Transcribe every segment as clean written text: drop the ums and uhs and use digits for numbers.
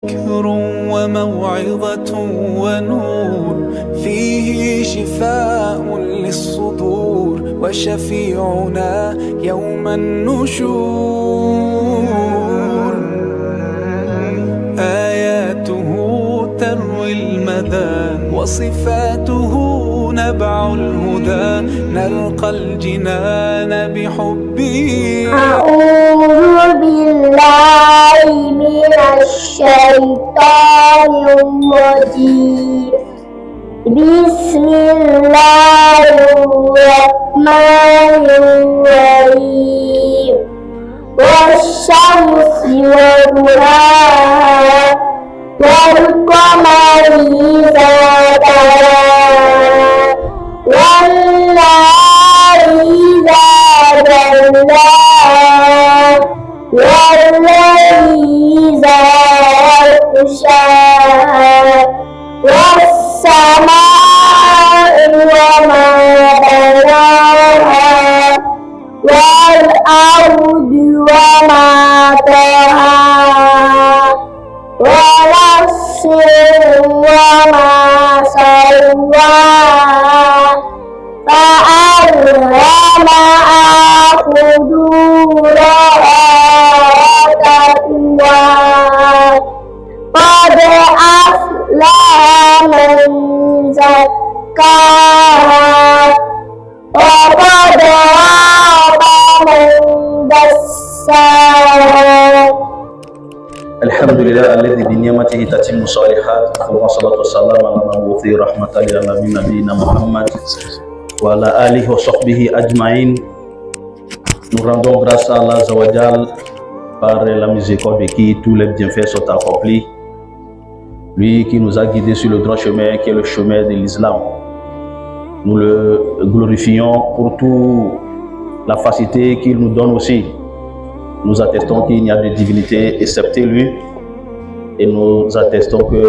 ذكر وموعظة ونور فيه شفاء للصدور وشفيعنا يوم النشور آياته تروي المدى وصفاته نبع الهدى نلقى الجنان بحبه. أعوذ بالله من الشيطان الرجيم. بسم الله الرحمن الرحيم. والشمس وضحاها والقمر إذا تلاها والنهار إذا جلاها والليل إذا يغشاها والسماء وما بناها والأرض وما طحاها ونفس وما سواها فألهمها فجورها وتقواها قد أفلح من زكاها وقد خاب من دساها. الحمد لله الذي بنعمته تتم الصالحات والصلاة والسلام على المبعوث رحمة للعالمين نبينا محمد وعلى آله وصحبه أجمعين. Nous rendons grâce à Allah Zawajal par la miséricorde de qui tous les bienfaits sont accomplis. Lui qui nous a guidés sur le droit chemin qui est le chemin de l'islam. Nous le glorifions pour toute la facilité qu'il nous donne aussi. Nous attestons qu'il n'y a de divinité excepté lui et nous attestons que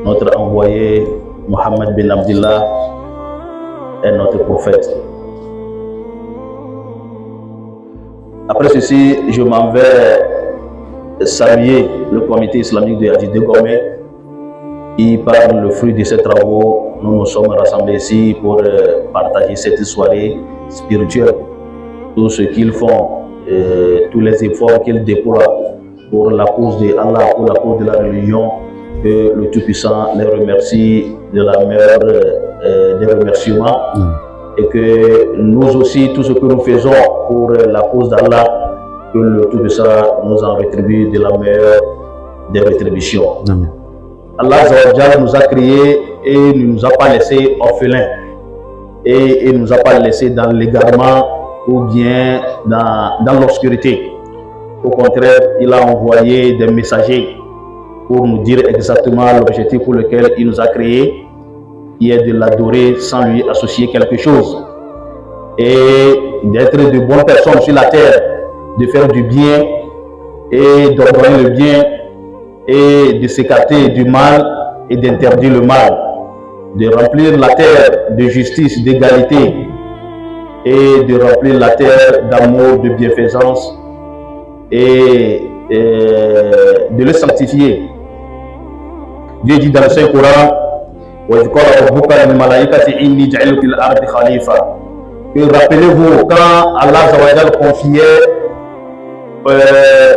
notre envoyé Mohammed bin Abdullah est notre prophète. Après ceci, je m'en vais saluer le comité islamique de Hadji de Gomé qui, par le fruit de ses travaux, nous nous sommes rassemblés ici pour partager cette soirée spirituelle. Tout ce qu'ils font, tous les efforts qu'ils déploient pour la cause de Allah, pour la cause de la religion, que le Tout-Puissant les remercie de la meilleure des remerciements. Et que nous aussi, tout ce que nous faisons pour la cause d'Allah, que le Tout-Puissant nous en rétribue de la meilleure des rétributions. Amen. Allah Azza nous a créés et ne nous a pas laissés orphelins. Et il ne nous a pas laissés dans l'égarement ou bien dans l'obscurité. Au contraire, il a envoyé des messagers pour nous dire exactement l'objectif pour lequel il nous a créés, qui est de l'adorer sans lui associer quelque chose et d'être de bonnes personnes sur la terre, de faire du bien et d'ordonner le bien et de s'écarter du mal et d'interdire le mal, de remplir la terre de justice, d'égalité et de remplir la terre d'amour, de bienfaisance et de le sanctifier. Dieu dit dans le Saint-Coran, rappelez-vous quand Allah Zawajal confiait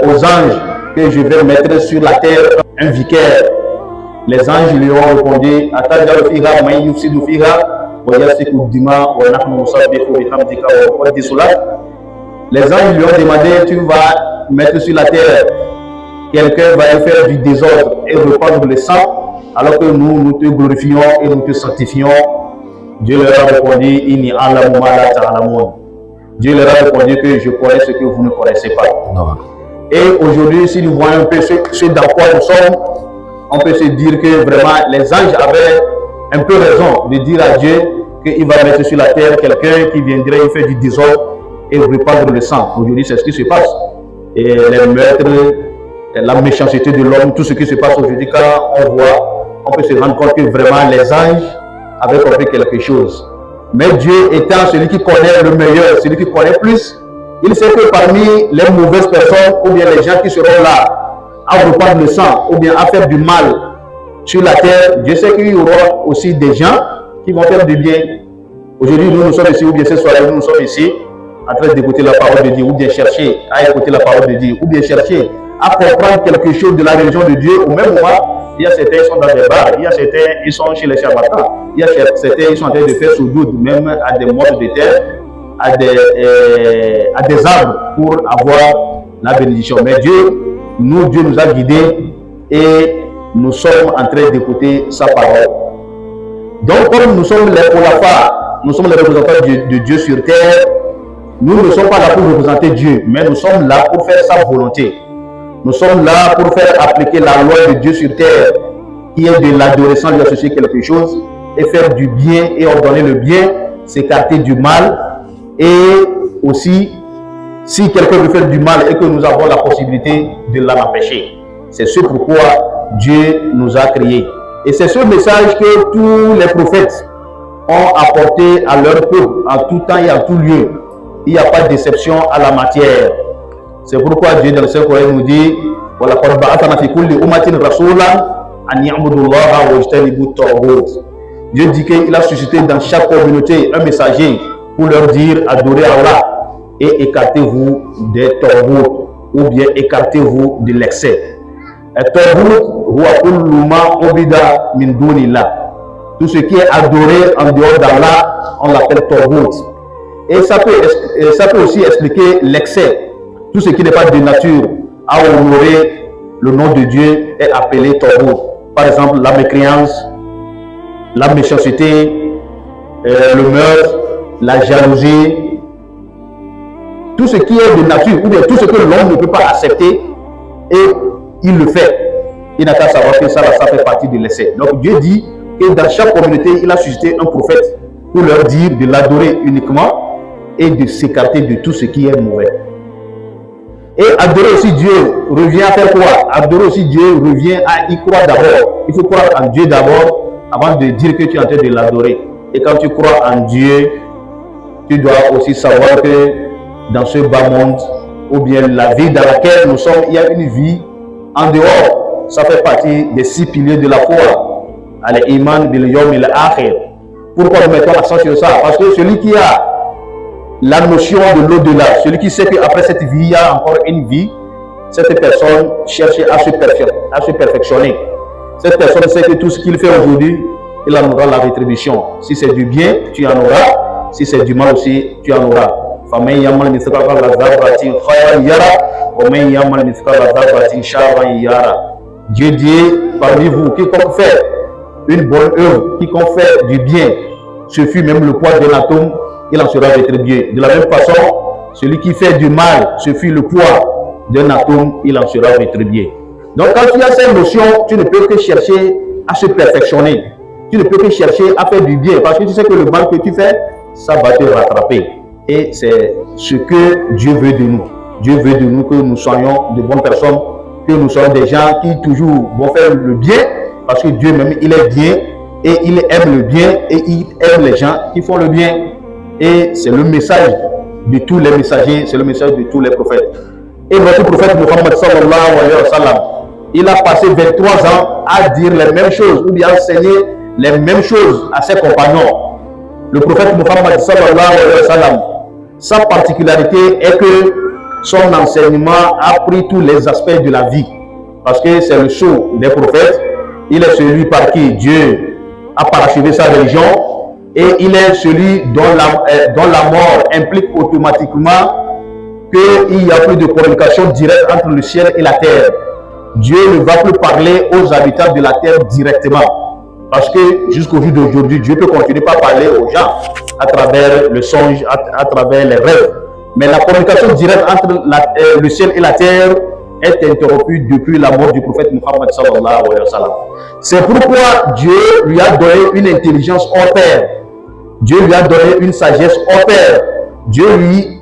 aux anges que je vais mettre sur la terre un vicaire. Les anges lui ont répondu les anges lui ont demandé, tu vas mettre sur la terre quelqu'un va faire du désordre et répandre le sang, alors que nous te glorifions et nous te sanctifions. Dieu leur a répondu, Inni a'lamu ma la ta'lamun. Dieu leur a répondu que je connais ce que vous ne connaissez pas. Non. Et aujourd'hui, si nous voyons un peu ce dans quoi nous sommes, on peut se dire que vraiment les anges avaient un peu raison de dire à Dieu qu'il va mettre sur la terre quelqu'un qui viendrait y faire du désordre et répandre le sang. Aujourd'hui, c'est ce qui se passe. Et les meurtres, la méchanceté de l'homme, tout ce qui se passe aujourd'hui, quand on voit, on peut se rendre compte que vraiment les anges avaient compris quelque chose. Mais Dieu étant celui qui connaît le meilleur, celui qui connaît plus, il sait que parmi les mauvaises personnes ou bien les gens qui seront là à reprendre le sang ou bien à faire du mal sur la terre, Dieu sait qu'il y aura aussi des gens qui vont faire du bien. Aujourd'hui, nous sommes ici, ou bien ce soir, nous sommes ici en train d'écouter la parole de Dieu, ou bien chercher à écouter la parole de Dieu, ou bien chercher à comprendre quelque chose de la religion de Dieu. Au même moment, il y a certains qui sont dans des bars, il y a certains qui sont chez les charlatans, il y a certains qui sont en train de faire sous doute, même à des modes de terre, à des arbres pour avoir la bénédiction. Mais Dieu nous a guidés et nous sommes en train d'écouter sa parole. Donc, comme nous sommes les Olafas, nous sommes les représentants de Dieu sur terre, nous ne sommes pas là pour représenter Dieu, mais nous sommes là pour faire sa volonté. Nous sommes là pour faire appliquer la loi de Dieu sur terre, qui est de l'adorer sans lui associer quelque chose, et faire du bien et ordonner le bien, s'écarter du mal, et aussi, si quelqu'un veut faire du mal et que nous avons la possibilité de l'en empêcher. C'est ce pourquoi Dieu nous a créés. Et c'est ce message que tous les prophètes ont apporté à leur peuple, en tout temps et en tout lieu. Il n'y a pas de déception à la matière. C'est pourquoi Dieu dans le Saint-Coran nous dit Dieu dit qu'il a suscité dans chaque communauté un messager pour leur dire adorez Allah et écartez-vous des tawhid ou bien écartez-vous de l'excès. Tout ce qui est adoré en dehors d'Allah, on l'appelle tawhid. Et ça peut aussi expliquer l'excès. Tout ce qui n'est pas de nature à honorer le nom de Dieu est appelé tawhid. Par exemple, la mécréance, la méchanceté, le meurtre, la jalousie, tout ce qui est de nature, ou bien tout ce que l'homme ne peut pas accepter, et il le fait. Il n'a qu'à savoir que ça fait partie de l'excès. Donc Dieu dit que dans chaque communauté, il a suscité un prophète pour leur dire de l'adorer uniquement et de s'écarter de tout ce qui est mauvais. Et adorer aussi Dieu revient à faire quoi? Adorer aussi Dieu revient à y croire d'abord. Il faut croire en Dieu d'abord avant de dire que tu es en train de l'adorer. Et quand tu crois en Dieu, tu dois aussi savoir que dans ce bas monde, ou bien la vie dans laquelle nous sommes, il y a une vie en dehors. Ça fait partie des 6 piliers de la foi. Al-Iman bil yawm al-akhir. Pourquoi nous mettons l'accent sur ça? Parce que celui qui a la notion de l'au-delà, celui qui sait qu'après cette vie, il y a encore une vie, cette personne cherche à se perfectionner. Cette personne sait que tout ce qu'il fait aujourd'hui, il en aura la rétribution. Si c'est du bien, tu en auras. Si c'est du mal aussi, tu en auras. Dieu dit parmi vous, quiconque fait une bonne œuvre, quiconque fait du bien, ce fut même le poids d'un atome, il en sera rétribué. De la même façon, celui qui fait du mal, ce fut le poids d'un atome, il en sera rétribué. Donc quand tu as cette notion, tu ne peux que chercher à se perfectionner. Tu ne peux que chercher à faire du bien, parce que tu sais que le mal que tu fais, ça va te rattraper. Et c'est ce que Dieu veut de nous. Dieu veut de nous que nous soyons de bonnes personnes, que nous soyons des gens qui toujours vont faire le bien, parce que Dieu même, il est bien, et il aime le bien, et il aime les gens qui font le bien. Et c'est le message de tous les messagers, c'est le message de tous les prophètes. Et notre prophète Muhammad sallallahu alayhi wa sallam, il a passé 23 ans à dire les mêmes choses, ou bien enseigner les mêmes choses à ses compagnons. Le prophète Muhammad sallallahu alayhi wa sallam, sa particularité est que son enseignement a pris tous les aspects de la vie. Parce que c'est le sceau des prophètes. Il est celui par qui Dieu a parachevé sa religion. Et il est celui dont la mort implique automatiquement qu'il n'y a plus de communication directe entre le ciel et la terre. Dieu ne va plus parler aux habitants de la terre directement. Parce que jusqu'au jour d'aujourd'hui, Dieu peut continuer par parler aux gens à travers le songe, à travers les rêves. Mais la communication directe entre le ciel et la terre est interrompue depuis la mort du prophète Muhammad sallallahu alayhi wa sallam. C'est pourquoi Dieu lui a donné une intelligence hors pair. Dieu lui a donné une sagesse hors pair. Dieu lui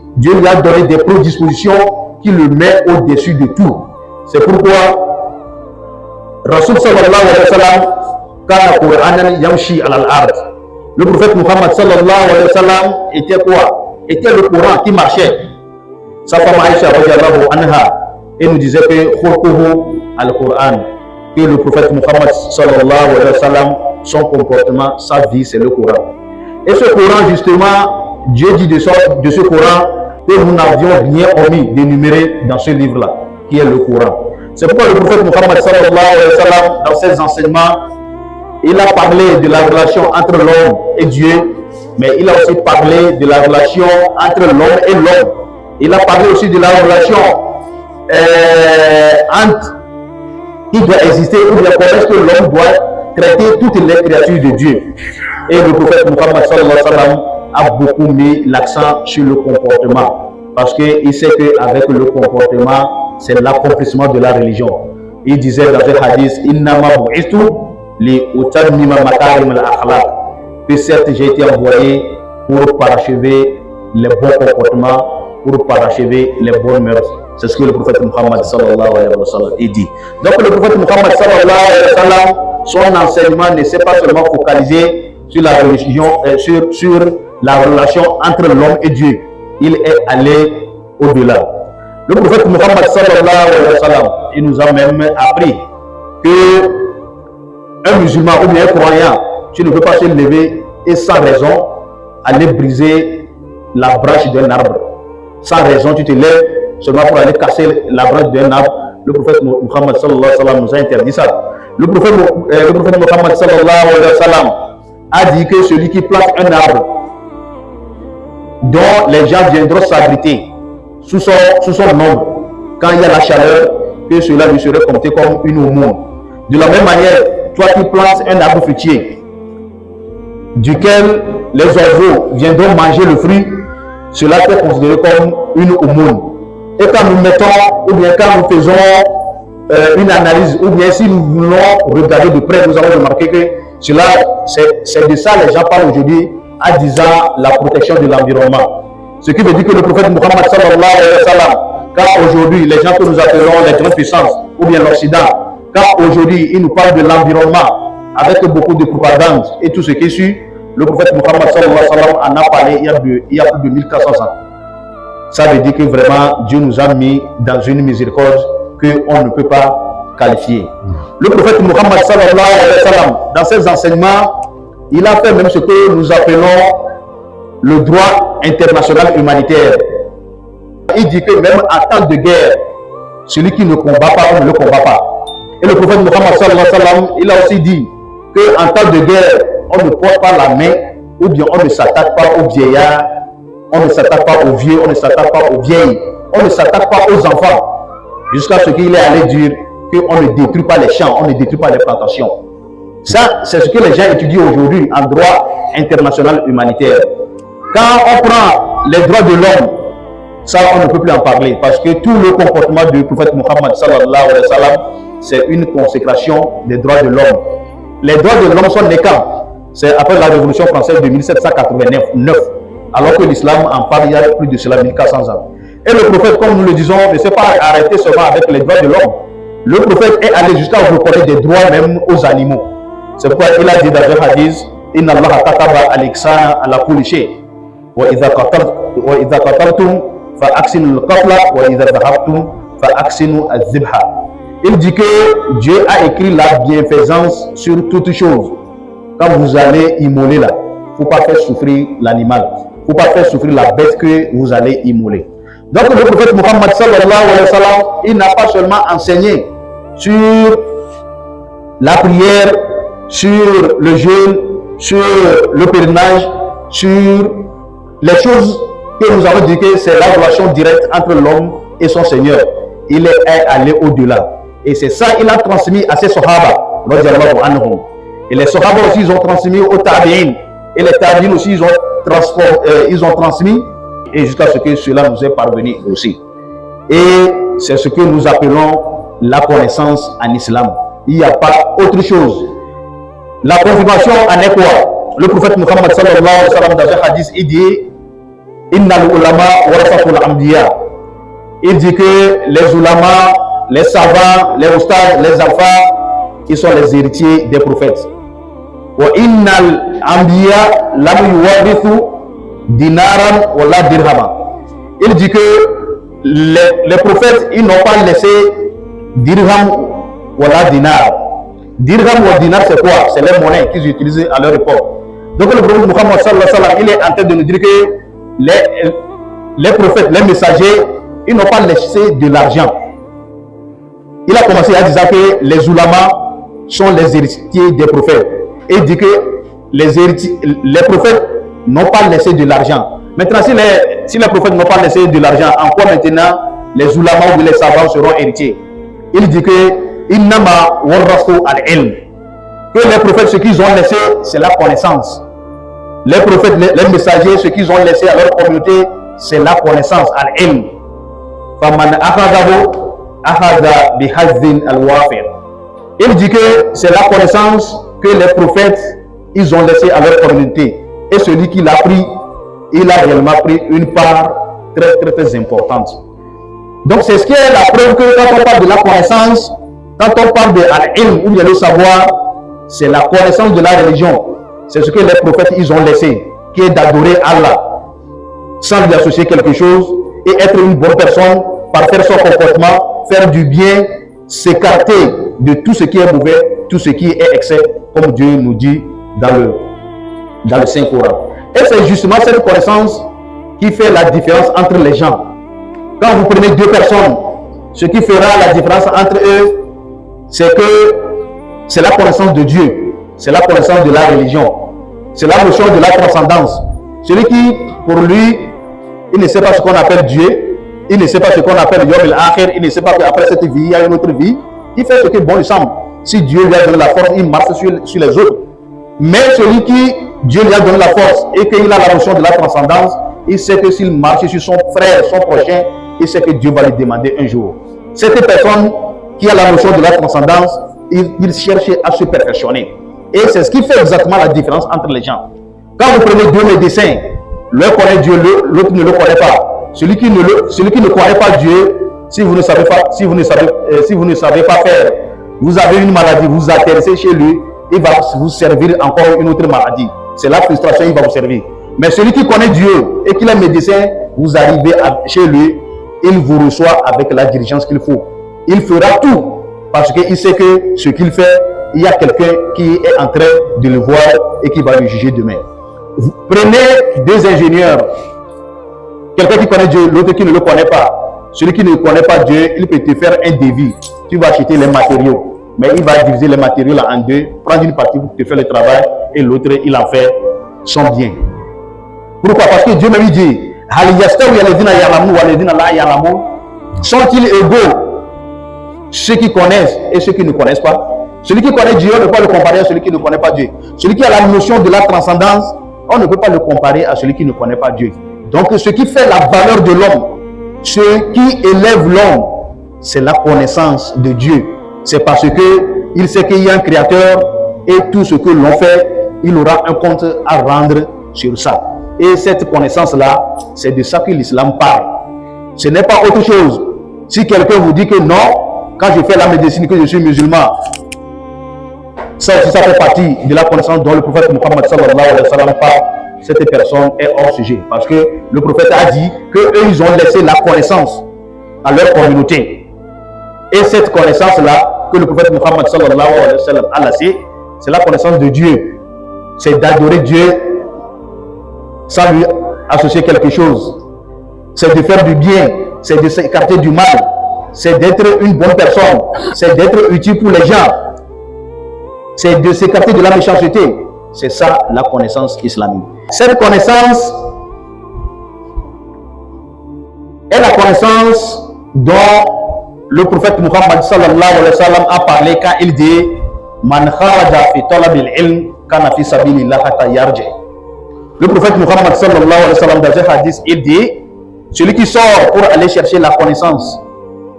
a donné des prédispositions qui le met au-dessus de tout. C'est pourquoi Rasul sallallahu alayhi wa sallam, kana Qur'anan yamshi al-ard. Le prophète Muhammad sallallahu alayhi wa sallam était quoi? Était le Coran qui marchait. Sa femme Aïcha radiallahu anha, et nous disait que khulquhu al-Qur'an, que le prophète Muhammad sallallahu alayhi wa sallam, son comportement, sa vie, c'est le Coran. Et ce Coran, justement, Dieu dit de ce Coran que nous n'avions rien omis d'énumérer dans ce livre-là, qui est le Coran. C'est pourquoi le prophète Muhammad sallallahu alayhi wa sallam, dans ses enseignements, il a parlé de la relation entre l'homme et Dieu, mais il a aussi parlé de la relation entre l'homme et l'homme. Il a parlé aussi de la relation entre qui doit exister, ou bien comment est-ce que l'homme doit traiter toutes les créatures de Dieu. Et le prophète Muhammad sallallahu alayhi wa sallam a beaucoup mis l'accent sur le comportement, parce qu'il sait qu'avec le comportement, c'est l'accomplissement de la religion. Il disait dans un hadith, Innama bu'istu li utammima makarim al-akhlaq, que certes j'ai été envoyé pour parachever les bons comportements, pour parachever les bonnes mœurs. C'est ce que le prophète Muhammad sallallahu alayhi wa sallam dit. Donc le prophète Muhammad sallallahu alayhi wa sallam, son enseignement ne s'est pas seulement focalisé sur la religion, sur la relation entre l'homme et Dieu. Il est allé au-delà. Le prophète Muhammad sallallahu alayhi wa sallam, il nous a même appris que un musulman ou bien un croyant, tu ne peux pas se lever et sans raison aller briser la branche d'un arbre. Sans raison, tu te lèves seulement pour aller casser la branche d'un arbre. Le prophète Muhammad sallallahu alayhi wa sallam nous a interdit ça. Le prophète Muhammad sallallahu alayhi wa sallam a dit que celui qui plante un arbre dont les gens viendront s'abriter sous son ombre, quand il y a la chaleur, que cela lui serait compté comme une aumône. De la même manière, toi qui plantes un arbre fruitier, duquel les oiseaux viendront manger le fruit, cela peut être considéré comme une aumône. Et quand nous mettons, ou bien quand nous faisons une analyse, ou bien si nous voulons regarder de près, nous allons remarquer que cela, c'est de ça les gens parlent aujourd'hui en disant la protection de l'environnement. Ce qui veut dire que le prophète Muhammad sallallahu alayhi wa sallam, quand aujourd'hui les gens que nous appelons les grandes puissances, ou bien l'Occident, quand aujourd'hui ils nous parlent de l'environnement avec beaucoup de propagande et tout ce qui suit, le prophète Muhammad sallallahu alayhi wa sallam en a parlé il y a plus de 1400 ans. Ça veut dire que vraiment Dieu nous a mis dans une miséricorde qu'on ne peut pas qualifier. Le prophète Muhammad sallallahu alayhi wa sallam, dans ses enseignements, il a fait même ce que nous appelons le droit international humanitaire. Il dit que même en temps de guerre, celui qui ne combat pas, on ne le combat pas. Et le prophète Muhammad sallallahu alayhi wa sallam, il a aussi dit qu'en temps de guerre, on ne porte pas la main, ou bien on ne s'attaque pas aux vieillards, on ne s'attaque pas aux vieux, on ne s'attaque pas aux vieilles, on ne s'attaque pas aux enfants, jusqu'à ce qu'il est allé dire qu'on ne détruit pas les champs, on ne détruit pas les plantations. Ça, c'est ce que les gens étudient aujourd'hui en droit international humanitaire. Quand on prend les droits de l'homme, ça on ne peut plus en parler, parce que tout le comportement du prophète Muhammad sallallahu alayhi wa sallam, c'est une consécration des droits de l'homme. Les droits de l'homme sont nés quand? C'est après la Révolution française de 1789, alors que l'islam en parle il y a plus de cela 1400 ans. Et le prophète, comme nous le disons, ne s'est pas arrêté seulement avec les droits de l'homme. Le prophète est allé jusqu'à reconnaître des droits même aux animaux. C'est pourquoi il a dit dans un hadith, Inna Allah kataba al-ihsana ala kulli shay. Wa idha qataltum fa aksinu al-qatla wa idha dhahabtum fa aksinu al-dhibha. Il dit que Dieu a écrit la bienfaisance sur toutes choses. Quand vous allez immoler là, il ne faut pas faire souffrir l'animal. Il ne faut pas faire souffrir la bête que vous allez immoler. Donc le prophète Muhammad sallallahu alayhi wa sallam, il n'a pas seulement enseigné sur la prière, sur le jeûne, sur le pèlerinage, sur les choses que nous avons dit que c'est la relation directe entre l'homme et son Seigneur. Il est allé au-delà. Et c'est ça qu'il a transmis à ses sahaba. Et les sahaba aussi, ils ont transmis aux tabi'in. Et les tabi'in aussi, ils ont transmis. Et jusqu'à ce que cela nous est parvenu aussi. Et c'est ce que nous appelons la connaissance en islam. Il n'y a pas autre chose. La confirmation en est quoi? Le prophète Muhammad sallallahu alayhi wa sallam dans un hadith, il dit Inna l'ulama warasatul anbiya. Il dit que les ulama, les savants, les ustads, les alphas, ils sont les héritiers des prophètes. Wa innal anbiya lam yuwarithu dinaran wala dirhama. Il dit que les prophètes, ils n'ont pas laissé dirham ou la dinar. Dirham ou dinar, c'est quoi? C'est les monnaies qu'ils utilisaient à leur époque. Donc le prophète Muhammad sallallahu alayhi wa sallam, il est en train de nous dire que les prophètes, les messagers, ils n'ont pas laissé de l'argent. Il a commencé à dire que les ulamas sont les héritiers des prophètes. Et il dit que les prophètes n'ont pas laissé de l'argent. Maintenant, si les prophètes n'ont pas laissé de l'argent, en quoi maintenant les ulamas ou les savants seront héritiers? Il dit que innama warasu al-ilm, que les prophètes, ce qu'ils ont laissé, c'est la connaissance. Les prophètes, les messagers, ce qu'ils ont laissé à leur communauté, c'est la connaissance, al-ilm. Faman akhadahu akhadha bihadhin al-wafir. Il dit que c'est la connaissance que les prophètes, ils ont laissé à leur communauté. Et celui qui l'a pris, il a réellement pris une part très importante. Donc c'est ce qui est la preuve que quand on parle de la connaissance, quand on parle de al-ilm ou bien le savoir, c'est la connaissance de la religion. C'est ce que les prophètes ils ont laissé, qui est d'adorer Allah sans lui associer quelque chose et être une bonne personne par faire son comportement, faire du bien, s'écarter de tout ce qui est mauvais, tout ce qui est excès, comme Dieu nous dit dans le Saint-Coran. Et c'est justement cette connaissance qui fait la différence entre les gens. Quand vous prenez deux personnes, ce qui fera la différence entre eux, c'est que c'est la connaissance de Dieu, c'est la connaissance de la religion, c'est la notion de la transcendance. Celui qui, pour lui, il ne sait pas ce qu'on appelle Dieu, il ne sait pas ce qu'on appelle Yom el-Akhir, il ne sait pas qu'après cette vie, il y a une autre vie, il fait ce qui est bon lui semble. Si Dieu lui a donné la force, il marche sur les autres. Mais celui qui, Dieu lui a donné la force et qu'il a la notion de la transcendance, il sait que s'il marche sur son frère, son prochain, il sait que Dieu va lui demander un jour. Cette personne qui a la notion de la transcendance, il cherche à se perfectionner. Et c'est ce qui fait exactement la différence entre les gens. Quand vous prenez deux médecins, l'un connaît Dieu, l'autre ne le connaît pas. Celui qui ne connaît pas Dieu, si vous ne savez pas faire, vous avez une maladie, vous atterrissez chez lui, il va vous servir encore une autre maladie. C'est la frustration, il va vous servir. Mais celui qui connaît Dieu et qui est médecin, vous arrivez chez lui, il vous reçoit avec la diligence qu'il faut. Il fera tout parce qu'il sait que ce qu'il fait, il y a quelqu'un qui est en train de le voir et qui va le juger demain. Vous prenez deux ingénieurs, quelqu'un qui connaît Dieu, l'autre qui ne le connaît pas. Celui qui ne connaît pas Dieu, il peut te faire un devis. Tu vas acheter les matériaux, mais il va diviser les matériaux en deux, prendre une partie pour te faire le travail et l'autre, il en fait son bien. Pourquoi? Parce que Dieu même dit, sont-ils égaux ceux qui connaissent et ceux qui ne connaissent pas? Celui qui connaît Dieu, on ne peut pas le comparer à celui qui ne connaît pas Dieu. Celui qui a la notion de la transcendance, on ne peut pas le comparer à celui qui ne connaît pas Dieu. Donc ce qui fait la valeur de l'homme, ce qui élève l'homme, c'est la connaissance de Dieu. C'est parce qu'il sait qu'il y a un créateur et tout ce que l'on fait, il aura un compte à rendre sur ça. Et cette connaissance-là, c'est de ça que l'islam parle. Ce n'est pas autre chose. Si quelqu'un vous dit que non, quand je fais la médecine, que je suis musulman, ça fait partie de la connaissance dont le prophète Muhammad sallallahu alayhi wa sallam parle, cette personne est hors sujet. Parce que le prophète a dit qu'eux, ils ont laissé la connaissance à leur communauté. Et cette connaissance-là, que le prophète Muhammad sallallahu alayhi wa sallam a laissée, c'est la connaissance de Dieu. C'est d'adorer Dieu sans lui associer quelque chose. C'est de faire du bien, c'est de s'écarter du mal, c'est d'être une bonne personne, c'est d'être utile pour les gens, c'est de s'écarter de la méchanceté. C'est ça la connaissance islamique. Cette connaissance est la connaissance dont le prophète Muhammad sallallahu alayhi wa sallam a parlé quand il dit Man kharaja fi talabil ilm kana fi sabilillah hatta yarji. Le prophète Muhammad sallallahu alayhi wa sallam dans un hadith, il dit celui qui sort pour aller chercher la connaissance,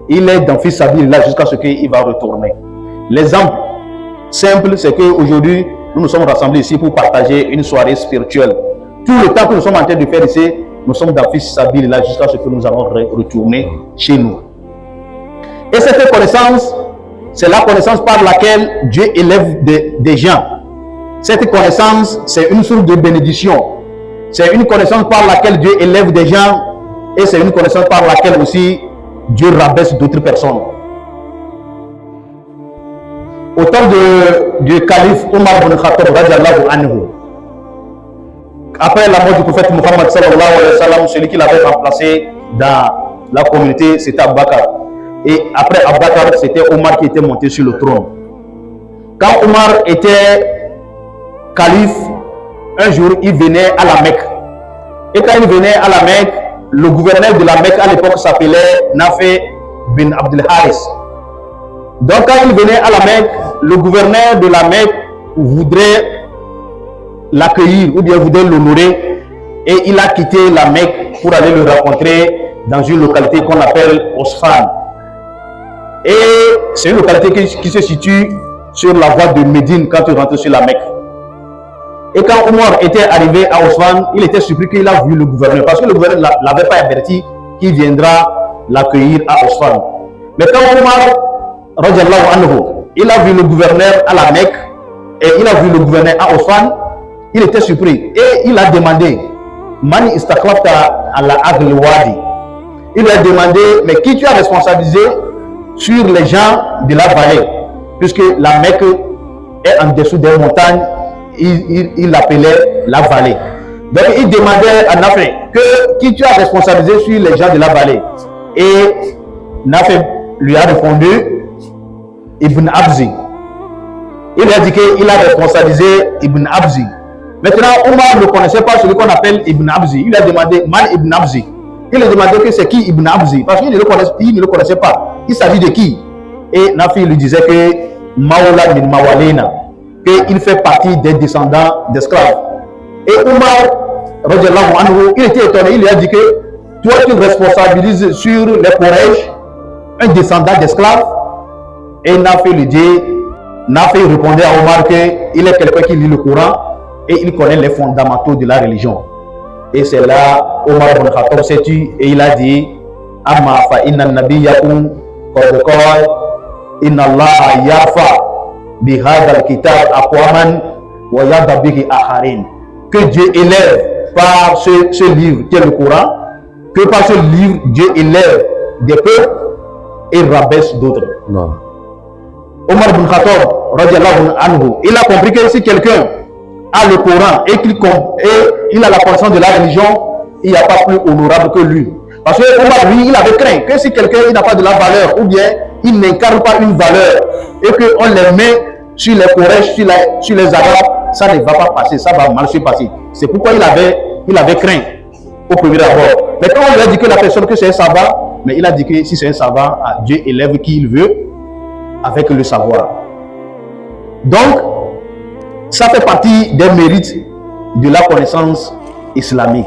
il est dans fi sabilillah jusqu'à ce qu'il va retourner. L'exemple simple, c'est qu'aujourd'hui, nous nous sommes rassemblés ici pour partager une soirée spirituelle. Tout le temps que nous sommes en train de faire ici, nous sommes dans fi sabilillah jusqu'à ce que nous allons retourner chez nous. Et cette connaissance, c'est la connaissance par laquelle Dieu élève des gens. Cette connaissance, c'est une source de bénédiction. C'est une connaissance par laquelle Dieu élève des gens et c'est une connaissance par laquelle aussi Dieu rabaisse d'autres personnes. Au temps du calife Omar ibn Khattab radiallahu anhu, après la mort du prophète Muhammad sallallahu alayhi wa sallam, celui qui l'avait remplacé dans la communauté, c'était Abu Bakr. Et après Abu Bakr, c'était Omar qui était monté sur le trône. Quand Omar était calife, un jour, il venait à la Mecque. Et quand il venait à la Mecque, le gouverneur de la Mecque à l'époque s'appelait Nafé bin Abdul Haris. Donc quand il venait à la Mecque, le gouverneur de la Mecque voudrait l'accueillir ou bien voudrait l'honorer, et il a quitté la Mecque pour aller le rencontrer dans une localité qu'on appelle Osfan. Et c'est une localité qui se situe sur la voie de Médine quand tu rentres sur la Mecque. Et quand Omar était arrivé à Osfan, il était surpris qu'il a vu le gouverneur, parce que le gouverneur ne l'avait pas averti qu'il viendra l'accueillir à Osfan. Mais quand Omar radiallahu anhu, il a vu le gouverneur à la Mecque et il a vu le gouverneur à Osfan, il était surpris et il a demandé Mani istakhlafta ala agli wadi. Il lui a demandé, mais qui tu as responsabilisé sur les gens de la vallée, puisque la Mecque est en dessous des montagnes, il l'appelait la vallée. Donc il demandait à Nafé que qui tu as responsabilisé sur les gens de la vallée. Et Nafé lui a répondu Ibn Abzi. Il a dit qu'il a responsabilisé Ibn Abzi. Maintenant, Omar ne connaissait pas celui qu'on appelle Ibn Abzi. Il a demandé Man Ibn Abzi. Il a demandé que c'est qui Ibn Abzi, parce qu'il ne le connaissait pas. Il s'agit de qui? Et Nafi lui disait que Maoula min Mawalena, qu'il fait partie des descendants d'esclaves. Et Omar, radiallahu anhu, il était étonné. Il lui a dit que toi, tu responsabilises sur les Quraysh un descendant d'esclaves. Et Nafi lui dit, Nafi répondait à Omar qu'il est quelqu'un qui lit le Coran et il connaît les fondamentaux de la religion. Et c'est là Omar ibn Khattab s'est tu et il a dit Amma fa inna nabiyyakum qad qala inna Allah yarfa bi hadha al-kitab aqwaman wa yadha bihi akharin. Que Dieu élève par ce livre qui est le Coran, que par ce livre Dieu élève des peuples et rabaisse d'autres. Non. Omar ibn Khattab radiallahu anhu, il a compris que si quelqu'un a le Coran et qu'il a la connaissance de la religion, il n'y a pas plus honorable que lui. Parce que Omar, lui, il avait craint que si quelqu'un n'a pas de la valeur, ou bien il n'incarne pas une valeur, et qu'on les met sur les Quraysh, sur les Arabes, ça ne va pas passer, ça va mal se passer. C'est pourquoi il avait craint au premier abord. Mais quand on lui a dit que la personne, que c'est un savant, mais il a dit que si c'est un savant, Dieu élève qui il veut avec le savoir. Donc, ça fait partie des mérites de la connaissance islamique.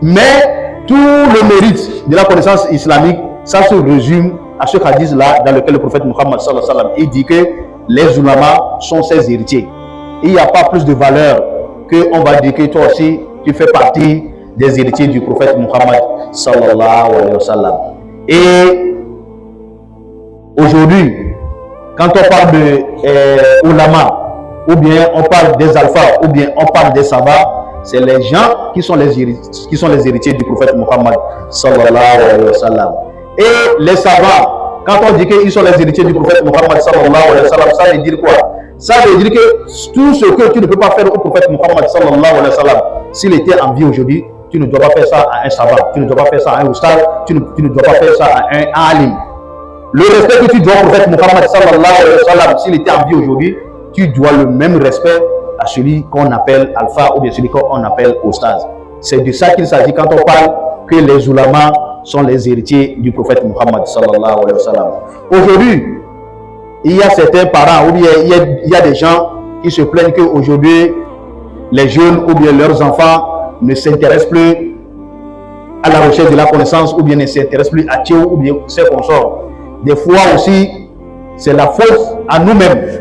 Mais tout le mérite de la connaissance islamique, ça se résume à ce hadith-là dans lequel le prophète Muhammad sallallahu alayhi wa sallam, il dit que les ulama sont ses héritiers. Il n'y a pas plus de valeur qu'on va dire que toi aussi, tu fais partie des héritiers du prophète Muhammad sallallahu alayhi wa sallam. Et aujourd'hui, quand on parle de ulama, ou bien on parle des alphas, ou bien on parle des savants, c'est les gens qui sont les héritiers du prophète Muhammad sallallahu alayhi wa sallam. Et les savants, quand on dit qu'ils sont les héritiers du prophète Muhammad sallallahu alayhi wa sallam, ça veut dire quoi? Ça veut dire que tout ce que tu ne peux pas faire au prophète Muhammad sallallahu alayhi wa sallam, s'il était en vie aujourd'hui, tu ne dois pas faire ça à un savant, tu ne dois pas faire ça à un oustad, tu ne dois pas faire ça à un alim. Le respect que tu dois au prophète Muhammad sallallahu alayhi wa sallam, s'il était en vie aujourd'hui, tu dois le même respect à celui qu'on appelle alpha ou bien celui qu'on appelle ostaz. C'est de ça qu'il s'agit quand on parle que les ulama sont les héritiers du prophète Muhammad sallallahu alayhi wa sallam. Aujourd'hui, il y a certains parents ou bien il y a des gens qui se plaignent qu'aujourd'hui, les jeunes ou bien leurs enfants ne s'intéressent plus à la recherche de la connaissance ou bien ne s'intéressent plus à Dieu ou bien ses consorts. Des fois aussi, c'est la faute à nous-mêmes.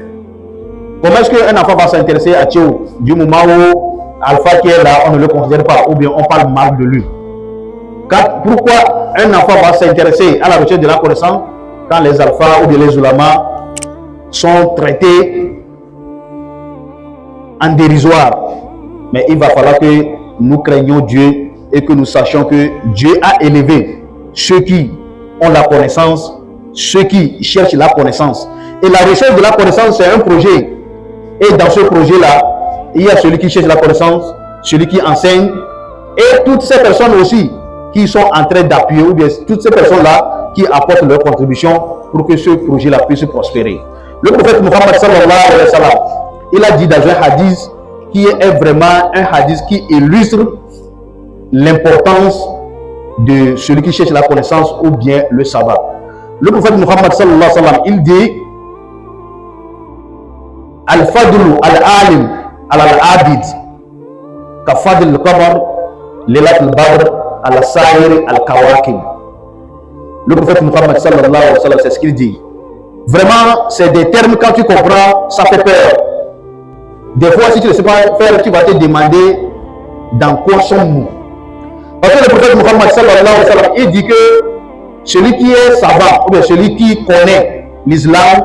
Comment est-ce qu'un enfant va s'intéresser à Dieu du moment où Alpha qui est là, on ne le considère pas ou bien on parle mal de lui? Pourquoi un enfant va s'intéresser à la recherche de la connaissance quand les alphas ou bien les ulamas sont traités en dérisoire? Mais il va falloir que nous craignions Dieu et que nous sachions que Dieu a élevé ceux qui ont la connaissance, ceux qui cherchent la connaissance. Et la recherche de la connaissance, c'est un projet. Et dans ce projet-là, il y a celui qui cherche la connaissance, celui qui enseigne, et toutes ces personnes aussi qui sont en train d'appuyer, ou bien toutes ces personnes-là qui apportent leur contribution pour que ce projet-là puisse prospérer. Le prophète Muhammad sallallahu alayhi wa sallam, il a dit dans un hadith qui est vraiment un hadith qui illustre l'importance de celui qui cherche la connaissance ou bien le sabbat. Le prophète Muhammad sallallahu alayhi wa sallam, il dit Al-Fadlu al-Alim al-Abid Kafadl al-Qamar Lilat al-Badr al-Sa'ir al-Kawakib. Le prophète Muhammad sallallahu alayhi wa sallam, c'est ce qu'il dit. Vraiment, c'est des termes, quand tu comprends, ça fait peur. Des fois, si tu ne sais pas faire, tu vas te demander dans quoi sommes-nous. Parce que le prophète Muhammad sallallahu alayhi wa sallam, il dit que celui qui est savant, ou bien celui qui connaît l'islam,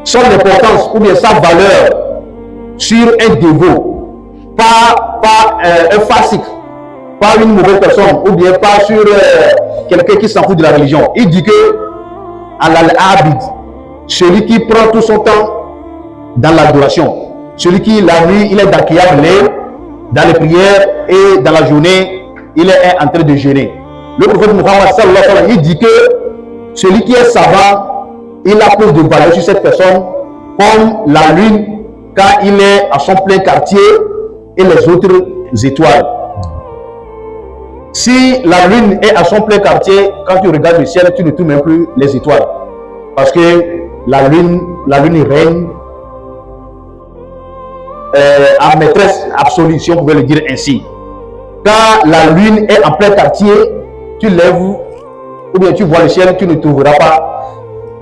son importance, ou bien sa valeur sur un dévot, pas un fasik, pas une mauvaise personne, ou bien pas sur quelqu'un qui s'en fout de la religion. Il dit que Al-Abid, celui qui prend tout son temps dans l'adoration, celui qui la nuit il est dans Qiyam al-Layl, dans les prières, et dans la journée il est en train de jeûner. Le prophète Muhammad sallallahu alayhi wa sallam, il dit que celui qui est savant, il a plus de valeur sur cette personne comme la lune quand il est à son plein quartier et les autres étoiles. Si la lune est à son plein quartier, quand tu regardes le ciel, tu ne trouves même plus les étoiles. Parce que la lune règne en maîtresse absolue, si on pouvait le dire ainsi. Quand la lune est en plein quartier, tu lèves ou bien tu vois le ciel, tu ne trouveras pas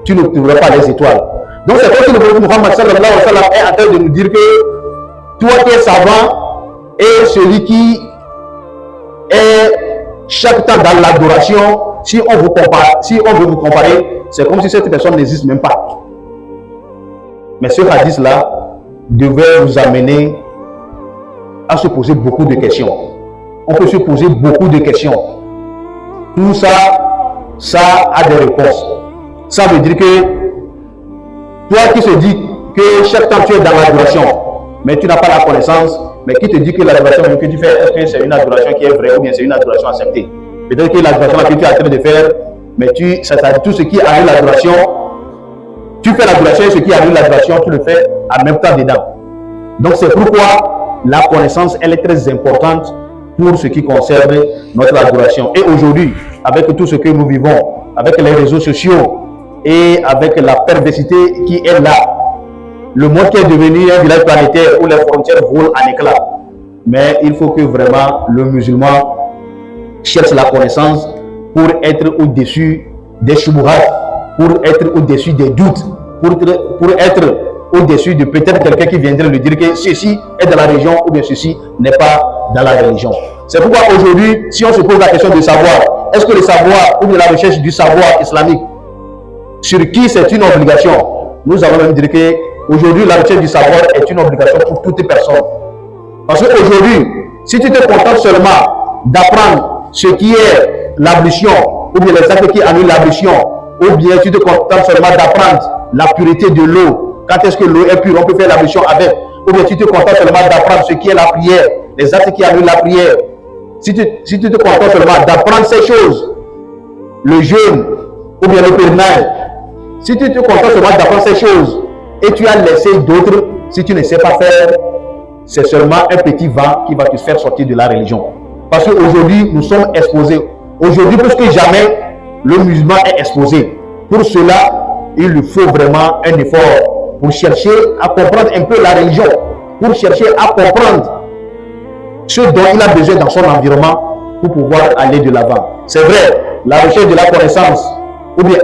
les étoiles. Donc c'est pour ça que le prophète Muhammad sallallahu alayhi wa sallam est en train de nous dire que toi qui es savant et celui qui est chaque temps dans l'adoration, si on veut vous comparer, c'est comme si cette personne n'existe même pas. Mais ce hadith-là devait nous amener à se poser beaucoup de questions. On peut se poser beaucoup de questions. Tout ça, ça a des réponses. Ça veut dire que toi qui se dis que chaque temps tu es dans l'adoration, mais tu n'as pas la connaissance, mais qui te dit que l'adoration que tu fais, est-ce que c'est une adoration qui est vraie ou bien c'est une adoration acceptée? Peut-être que l'adoration que tu es en train de faire, mais c'est-à-dire tout ce qui annule l'adoration, tu fais l'adoration et ce qui annule l'adoration, tu le fais en même temps dedans. Donc c'est pourquoi la connaissance, elle est très importante pour ce qui concerne notre adoration. Et aujourd'hui, avec tout ce que nous vivons, avec les réseaux sociaux et avec la perversité qui est là, le monde qui est devenu un village planétaire où les frontières volent en éclats. Mais il faut que vraiment le musulman cherche la connaissance pour être au-dessus des shubuhat, pour être au-dessus des doutes, pour être au-dessus de peut-être quelqu'un qui viendrait lui dire que ceci est dans la religion ou bien ceci n'est pas dans la religion. C'est pourquoi aujourd'hui, si on se pose la question de savoir, est-ce que le savoir ou bien la recherche du savoir islamique, sur qui c'est une obligation, nous allons même dire que aujourd'hui la recherche du savoir est une obligation pour toute personne. Parce qu'aujourd'hui, si tu te contentes seulement d'apprendre ce qui est l'ablution, ou bien les actes qui annulent l'ablution, ou bien tu te contentes seulement d'apprendre la pureté de l'eau, quand est-ce que l'eau est pure, on peut faire l'ablution avec, ou bien tu te contentes seulement d'apprendre ce qui est la prière, les actes qui annulent la prière. Si tu te contentes seulement d'apprendre ces choses, le jeûne, ou bien le pèlerinage, si tu te contentes seulement d'apprendre ces choses, et tu as laissé d'autres, si tu ne sais pas faire, c'est seulement un petit vent qui va te faire sortir de la religion. Parce qu'aujourd'hui, nous sommes exposés. Aujourd'hui, plus que jamais, le musulman est exposé. Pour cela, il lui faut vraiment un effort pour chercher à comprendre un peu la religion, pour chercher à comprendre ce dont il a besoin dans son environnement pour pouvoir aller de l'avant. C'est vrai, la recherche de la connaissance, ou bien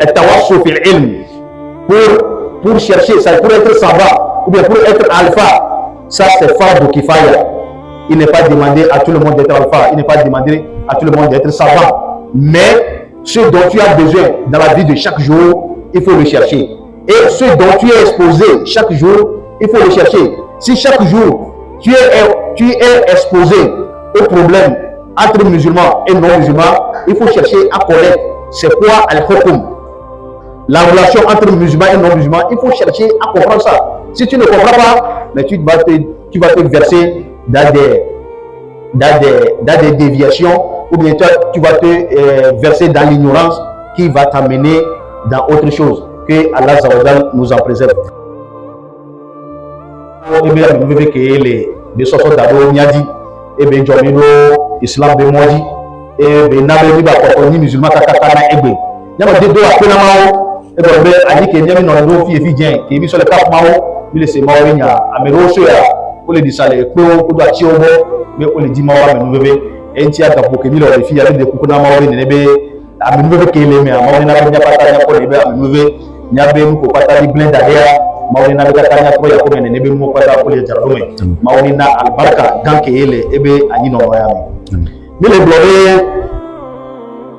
pour chercher, ça pour être savant, ou bien pour être alpha, ça c'est fardu kifaya. Il n'est pas demandé à tout le monde d'être alpha, il n'est pas demandé à tout le monde d'être savant. Mais ce dont tu as besoin dans la vie de chaque jour, il faut le chercher. Et ce dont tu es exposé chaque jour, il faut le chercher. Si chaque jour tu es exposé aux problèmes entre musulmans et non musulmans, il faut chercher à connaître c'est quoi al-hukm. La relation entre musulmans et non musulmans, il faut chercher à comprendre ça. Si tu ne comprends pas, mais tu vas te verser dans des déviations, ou bien tu vas te verser dans l'ignorance qui va t'amener dans autre chose. Que Allah Zawajal nous en préserve. Et bien, nous voulons que les sortes d'abord nyadi, et bien, Jomino, Islam de Modi, et bien, Nabe Niba, ni musulman, Kakana, et bien, il y a des deux à Pénamao, et bien, il dit qu'il y a une autre fille, qui est mise sur le cap Mao, il est Mao, il y a Amero Soya, pour les disales, pour les Tiobo, mais pour les Dimao, mais nous voulons, et il y a des filles, avec des Kukuna Mao, et des à nous veut qu'il est mais à Mao, il n'y a pas de problème, à nous veut. Nyabe ko patali blenda dia mawni na gatanya ko ya ko men nebe mo pata ko le jarome mawni na albarka ganke ele ebe anyino yami mi le blore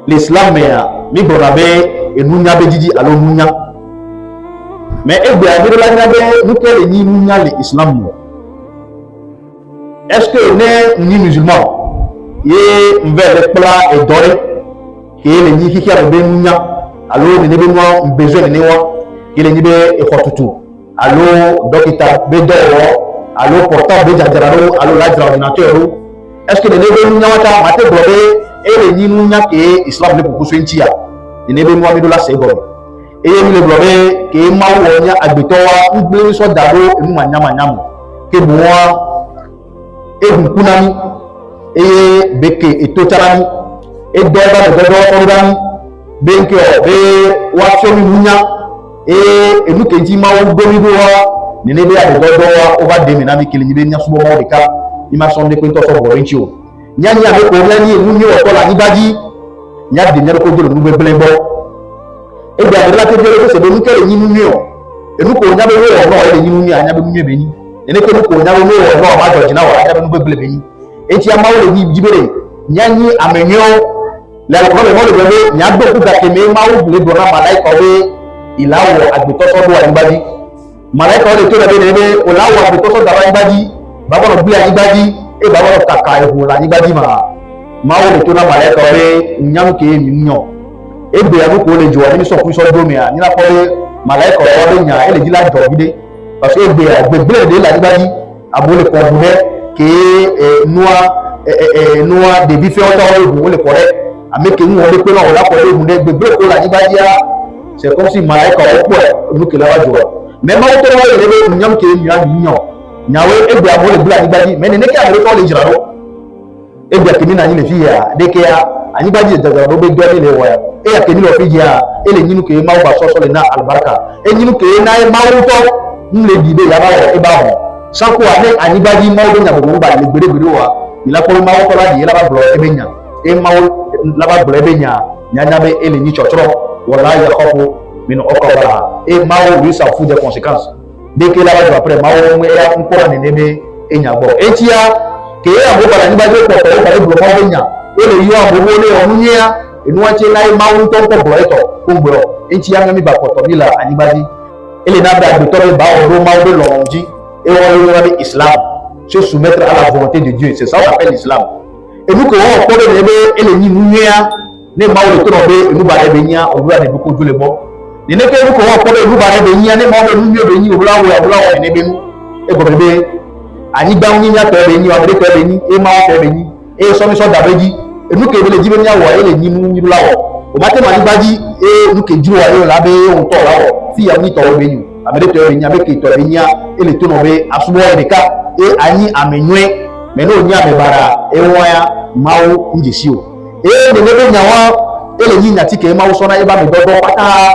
l'islam mi borabe e nunya be jiji alo nunya mais ebe adiro la nyabe nuke le ni nunya le islam mo est-ce que ne ni musulman ye mvele pla e dore ke le ni kikia be nunya allo ne be mo besoin ne wa il ni be e khotutu allo dokita be do allo portable be jajararo allo la ordinateur est-ce que ne be nya wata mate bobe e le ni nya ke islam le ko so ntia ne be mo mi do la se bo e ye mi le bobe ke ma wo nya agbeto wa ngbe so daro enu manyam ke bo wa e hunkunani e beke e totarani e do ba orani benke be wachomi munya enu kenji ma wo gomi do wa ne be ade do wa over dem na mi kele nyibe nya subo mo de ka ni ma sonde ko to so bo renchi o nya nya be ko nya ni enu ni o to la ni baji nya de nya ko jelo nu be blembo e be ade la te jelo ko se be nu kele nyi nu ni o enu ko nya be wo no e nyi nu ni anya be nu be ni ene ko ko nya be wo no ma do jina wa anya be nu be blebe ni e ti ama wo le ni jibere nya ni amenyo la problème mo le bebe nya do ku ga keme ma wo ble do na malaika we ilawo agbito so do anibadi malaika le to le be o lawo agbito so da anibadi baba no bi anibadi e baba no taka e ho la anibadi ma wo le to na malaika we nyam ke mi nyo e be ya ko le jo ni so ku so do mi a ni la ko le malaika o be nya e le di la do gide parce que be ble de la anibadi abole ko bu ke noa de différents temps wo le correct ameke mu wole pe na wala ko le hunde gbegbe ko la nibadi a c'est comme si malaika o po nu ke la wajo mais ma to wale le nyam ke mi a nyo nyawe e bia mo le bla nibadi mais ne ke a le ko le jiraro e bia kimi na ni le fi ya de ke ya anibadi de da do be gbe le wa e ya ke ni lo fi ya e le nyinu ke ma ba so so le na albarka e nyinu ke na e ma wo to nle di be ya ba e ba ho sanko ane anibadi ma wo nya bo ba le gbere wa ila ko ma wo to la di la ba blo e be nya e ma laba blebe nya be ele ni chotro wala ya khofu min okobara e ma wo lui sa fu des conséquences dès que laba do après ma wo me ya nkora ne nebe e nya bo e tia ke ya bo bala ni ba je ko ko ba blo ma be nya ele yo abo bo le onu nya enu wa che lai ma wo to ko blo eto ko blo e tia ngami ba ko to bila anibadi ele na ba do to ba o ma wo lo nji e wo lo ni islam se soumettre à la volonté de Dieu, c'est ça qu'on appelle l'islam. Et nous, quand on parle de l'ennemi, nous ne maule tout le monde, nous barrons les niais, on doit les beaucoup de bon. Les nègres, nous, quand on parle de nous barrer les niais, nous maule nous mieux bénis, on doit les nègres, et comme le bé, Aniba, on y a fait bénis, on a fait bénis, et ma fait bénis, et son mission d'abedi, et nous, qui les diviniens, on les niais, nous là-haut. Au matin, Maniba dit, et nous, qui Dieu, on l'a bé, on tord là-haut, fille, on y tord bénis, avec les bénis, avec les bénis, et les tournobés, à souvoir les cas, et Ani amenoué, mais nous, on y a mes barras, et on y a Mao Ndisio. Et les nègres nyawa et les nignati que Mao sona eba me dodo pata.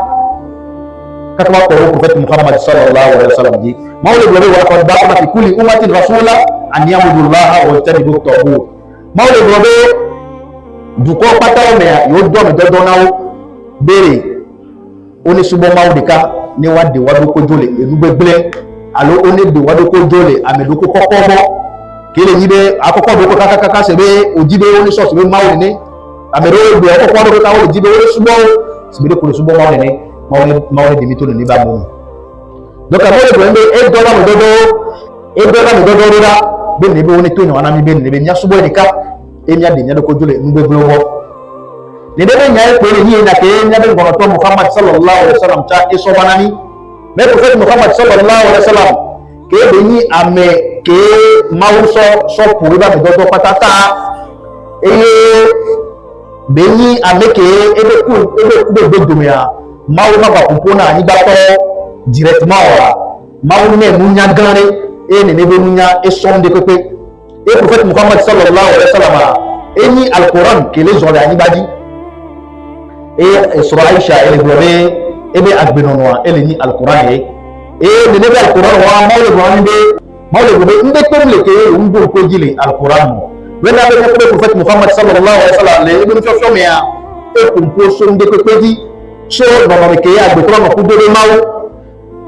Quand on parle au prophète Muhammad sallallahu alayhi wa sallam dit, Mao le globe wa qad ba'atha fi kulli ummatin rasula an ya'budullaha wa yajtanibu at-taghut. Mao le globe du ko pata me yo do me dodo nawo bere. Oni subo Mao de ka ne wa de wa do ko jole e nu beble alo oni de wa do ko jole amedo ko kokomo. Kele nyibe akoko do ko kaka sebe ojibe oni so sebe mawo ne amero be akoko do ka ojibe oni subo sebe ko subo mawo ne mawo de mito ne ba mo donc amore ko ende e dola mo dodo ra be ne be oni to no ana mi be ne be nya subo de ka enya de nya de ko jule ngbe globo ne de nya ko ni na ke nya de ngono to Muhammad sallallahu alaihi wasallam ta iso banani me prophet Muhammad sallallahu alaihi wasallam ke be ni ame ke mawuso so puru ba do do patata be ni ame ke ebe ku domia mawu ma ba kumpona ni ba to directement ora mawu ne munya gare ne be munya e sonde pepe et prophète Muhammad sallallahu alaihi wasallam eni al-Quran que les gens ani badi et sur Aïcha elle globe et be agbenonoa elle ni al-Quran et ne be al-Quran wa mawle globe inde tomle ke umbo ko jile al-Quran when la be prophète Muhammad sallallahu alaihi wasallam le ibn Fafomea e composo inde ko di so no ke ya agbetro no ku do mawu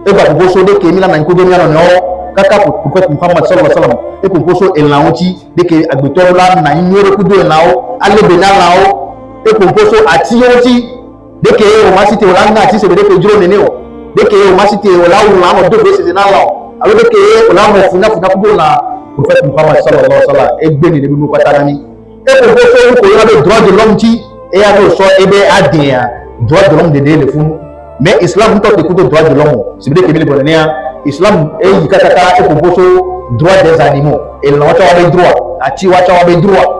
e ba composo de ke mi la na ku do mi no kaka prophète Muhammad sallallahu alaihi wasallam e composo elawoti de ke agbeto la na nyoro ku do lawo alebe na lawo e composo atiyoti de ke o masite o la na ati se de ke juro nene o de ke o masite o la o la mo do be se na lawo alo de ke o la mo funa ku do na prophète Muhammad sallallahu alaihi wasallam e gbe ni de bi mo pata nami e composo ko yo be droit de l'homme ti e ya no so e be adin droit de l'homme de le fun mais islam to te ku do droit de l'homme c'est de ke mi le bonenia Islam est kataka et propose droit des animaux et l'on a droit ati wacha wa droit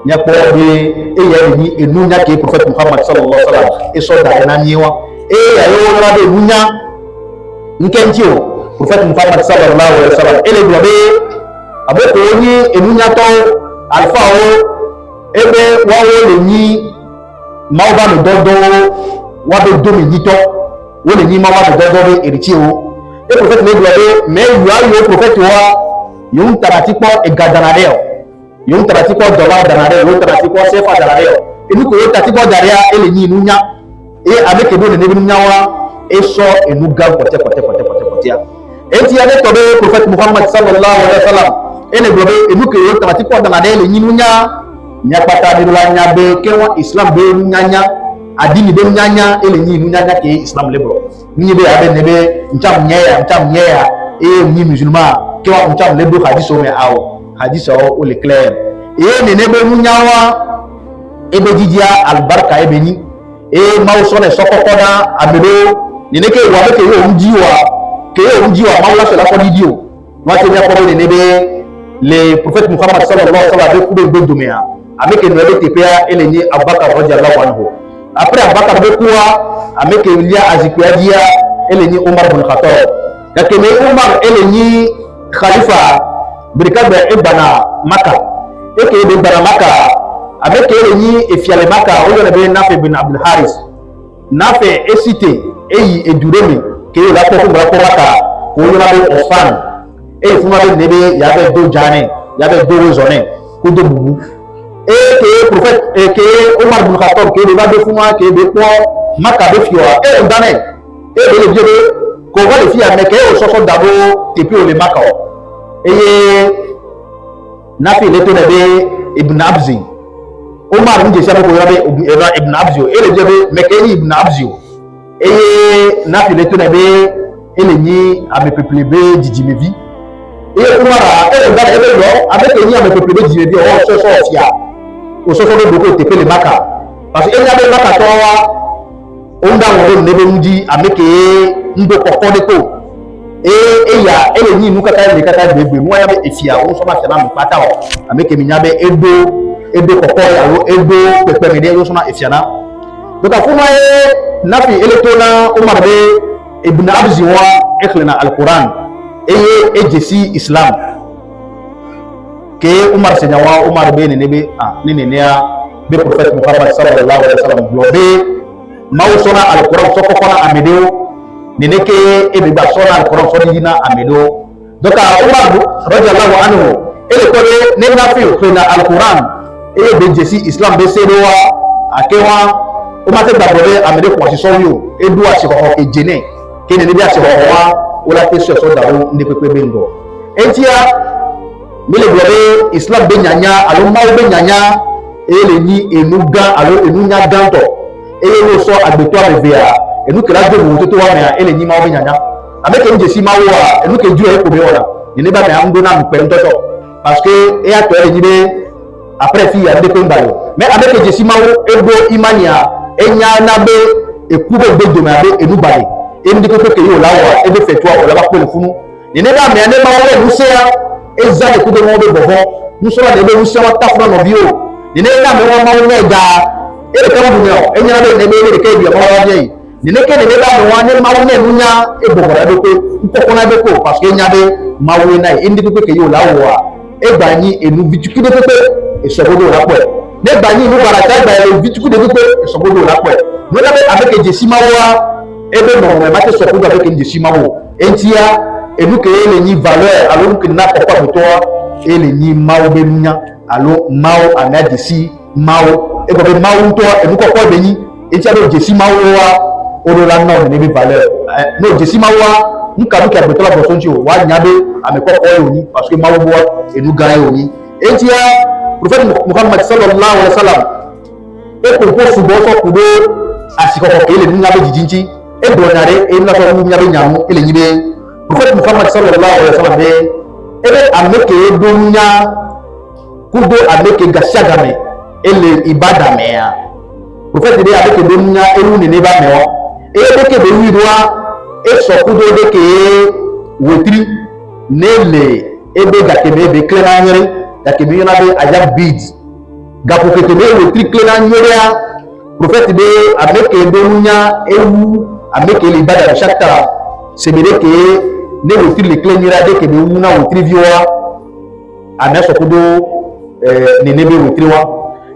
nya ko be e ya ni e nunya ke prophète Muhammad sallallahu alaihi wasallam e so da na niwa e ya yo na be nunya nkentio prophète Muhammad sallallahu alaihi wasallam e le globe aboko ni e nunya to alfa o e be wa wo le ni mawba no dodo wa be do mi nito wo le ni mawba no dodo be eriti o et prophète ne globe mais yo prophète wa yum taratipo e gadanadeo yum taratipo dola danadeo yo taratipo sefa danadeo e nu ko yo taratipo daria ele ni nunya e avec ebo ne nunya wa e so enu ga pote ya e ti ade to be prophète Muhammad sallallahu alaihi wasallam e ne globe enu ko yo taratipo danadeo ele ni nunya nya pata bi la nya be ke wa islam be nunya adini be nunya ele ni nunya ke islam lebro ni be abe ne be ncham nyeya e ni musulman ke wa ncham le do hadith o me awo hadith o le clair e ne be munyawa e be jidia albarka e be ni e mawso ne sokokona abedo ne ke wa be ke yo unjiwa mawla so la ko didio wa te ya ko ne be le prophète Muhammad sallallahu alaihi wasallam be ku be domea avec ne be tpa ele ni Abubakar radiyallahu anhu après Abubakar be kuwa avec Elia Azikwadia ele ni Umar bin Khattab lakini Umar ele ni khalifa brigade ibana Makkah eke be bara Makkah avec ele ni efiale Makkah o le be Nafi bin Abdul Haris Nafi esite eyi eduremi ke la ko Makkah ko yo la be Osman e fuma be nebe ya be do jane ya be do zone ko do bubu e ke prophète e ke Umar bin Khattab ke be ba be fuma ke be ko Makkah be fiwa e ndane e be le jebe ko va le fi ameke o soso dabo tepi o le Makkah e Nafi le to be Ibn Abzi Umar nje sha ko yabe Ibn Abzi e le jebe mekeni Ibn Abzi e Nafi le to be ele ni ame peuple be dijimevi e Umar e ba e be lo avec ni ame peuple be dijimevi o soso fia o soso do ko tepi le Makkah parce que il y a be Makkah to wa onda wo ne be nji ameke ndo kokode ko ya ele ni nu kata le kata bebe mo ya be efia o so ma se na mi pata o ameke mi nya be edo kokko ya wo edo pepe me de yo so na efia na donc afuma Nafi ele to na Umar be Ibn Abzi wa ikhlina al-Quran e jesi Islam ke Umar se nyawa Umar be ne be ni ne ya be prophète Muhammad sallallahu alaihi wasallam globe mawsona al-Quran so ko na amedeo neneke e be basona al-Quran so dina amedo donc Umar radiyallahu anhu ele ko ne Nafi ko na al-Quran e be jesi Islam be sedowa akewa o ma te gbàgbọ́ amedo ko so yo e du ase ko e jene ke ne bi ase ko wa o la te so dawo ndi pepe be ngo entia mi le gbàgbọ́ Islam be nyanya alo ma be nyanya ele ni enuga alo enunya ganto ele no so agbeto abevea enu kala do mo to wa me ele ni ma o be nyanya ameke nje si ma wo a enu ke ju e ko be wona ni ba me am do na mpe ntoto parce que e ato e ni be après fille ande ko mbalo mais avec je simawo ego imania enya na be ekube be de mabe enu bale indi ko ke yo lawa ebe fetwa o la ba ko le funu ni ne ba me ane ma wole musea eza de kude mo be bobo musora de be musea wa tafra no bio ni ne na me wa ma wole ga ebe ka bu no enya na be ne be de ke bi ma wa ye ni ne ke ne ba me wa ne ma wole nunya e bobo ra be ko ko na be ko parce que enya be ma wole na indi ko ke yo lawa e ba ni enu vituku de pepe e sobodo la po ne ba ni nu bara ta ba e vituku de pepe e sobodo la po no la be avec je simawa ebe no me mate sobodo avec je simawo entia enu ke ele ni valeur alors que na papa botoa ele ni mawo be nunya alors mawo ana desi mawo e ko be mawo to enu ko ko be ni entia be je simawo wa o la no ne be valeur no je simawo nka buka botola bosonji o wa nyabe ameko ko ni parce que mawo bo enu gaye oni entia prophète Muhammad sallallahu alaihi wasallam e ko ko subo so kudo asiko ko ele nunya be jijinji e donare e na so nunya be nyamu ele nyibe prophète Muhammad sallallahu alaihi wasallam ebe ameke dunya kudo ameke gashagame ele ibada meya prophète de ameke dunya elu ne ba mewo ebe ke be widwa e so kudo de ke wetri nele ebe gakeme be klenanyere gakeme yona be ajab bid gapo ke be wetri klenanyere ya prophète de ameke dunya elu ameke le ibada shakta sebede ke ne wotiri le clé nira de ke be una wotiri viwa ana so kudo ne ne be wotiri wa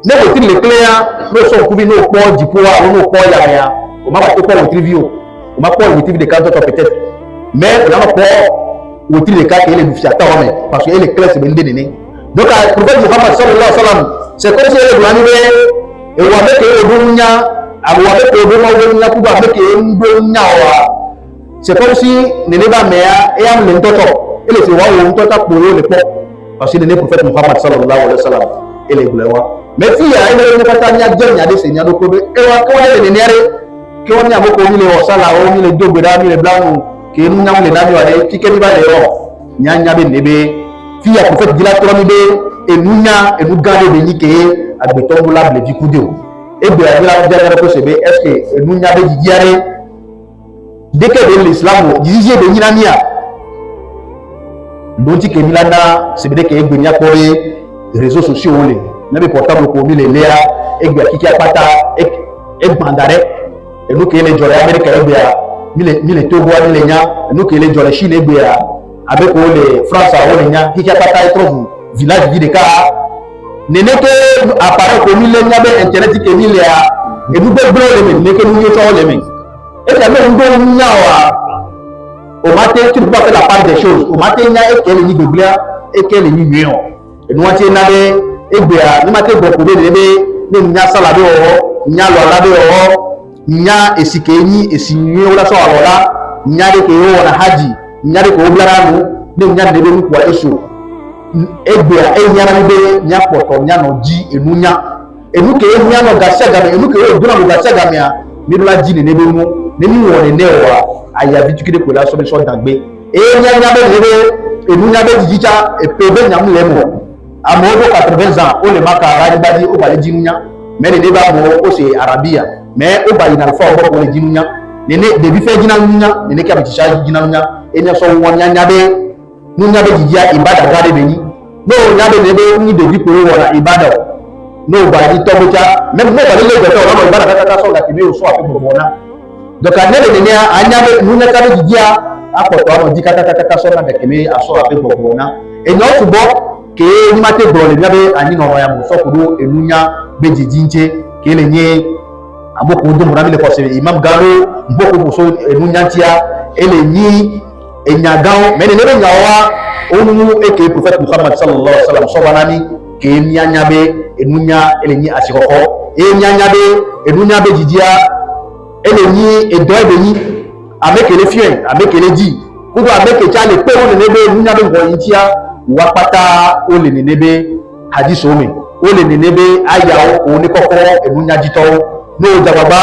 ne wotiri le clé ya no so kubi no po jipoa no po ya o ma ko po wotiri vio o ma po wotiri de canto peut-être mais on a po wotiri le cas que le bufia ta homme parce que les clés c'est ben de ne donc prophète Muhammad sallallahu alaihi wasallam c'est comme si le blani be e wa be ke odunya abu wa be ke odunya kuba be ke ndonya wa c'est comme si nene ba mea et am lentoto et les wa on tota pour le po parce que le prophète Muhammad sallallahu alayhi wa sallam et les goulewa mais si ya ile ne kata nya jenya de senya do ko be e wa ko le ne yare ke on nya mo ko ni le osala o ni le dobe da ni le blanu ke nu nya le da ni wa de ti ke ni ba le ro nya nya be nebe fi ya prophète gila to ni be e nu nya e nu gade be ni ke agbeto bula ble di kude o e be ya gila ko sebe est ce que e nu nya be giare dès que l'islam disait de Nilania donc que Milana c'est vrai que Egbenia pour les réseaux sociaux les même portable pour les léa Egbia qui a pata Egmandare et nous que les jolly Amérique Egbia mille Togo les nya nous que les jolly Chine Egbia avec les France à Olenia qui a pata et trouve village de cas n'est que apparaît comme les nya internet que mille et nous devons les que nous y sommes les mêmes. Et ça même bon nyawa au matin tu peux pas faire la part des choses au matin nya et quel ni doblia et quel ni mion et nous ati na be egbea ni matin beaucoup de be nya sala be o nya lo la be o nya esikeyi esinwe ola so alola nya de ke o na haji nya de ko oblara no nya de be ni kwa eso egbea e nya na be nya poto nya no ji enunya enu ke nya no gasagame enu ke o duna no gasagame a mi do la ji ne be mu neni won ne wa aya bitukide ko la so be so dagbe e nya nya be ne enu nya be jijicha e pe be nyam le mo amodo 80 ans o le maka radi badi o bale jinunya mais ne ba mo o se arabia mais o ba ina fa o ko le jinunya ne de bi fe jinunya ne ka bi cha jinunya e nya so won nya be nunya be jijia ibada gade be ni no nya be ne be ni de bi ko wona ibada no ba di to bocha même no ba le de to no ibada ka so la ti be o so afi bona donc anele ne anyabe nunya ka be jijia apoto amo dikata kata so na de keme aso afi bona e no to bo ke ni mate brole nyabe ani no ya mo so kudo enunya be jijinche ke le nye aboko ndo murami le force imam galo mboko so enunya tia ele nyi enyagao mene ne nyawa onu eke prophète Muhammad sallallahu alaihi wasallam so banani ke nyanyabe enunya ele nyi asikoko nyanyabe enunya be jijia ele nyi edo ebe nyi avec les fiens avec les di kudo avec chale pe won ne be enunya be ngo yintia wapata ole nenebe hadith ome ole nenebe ayawo oni kokoro enunya jito no jababa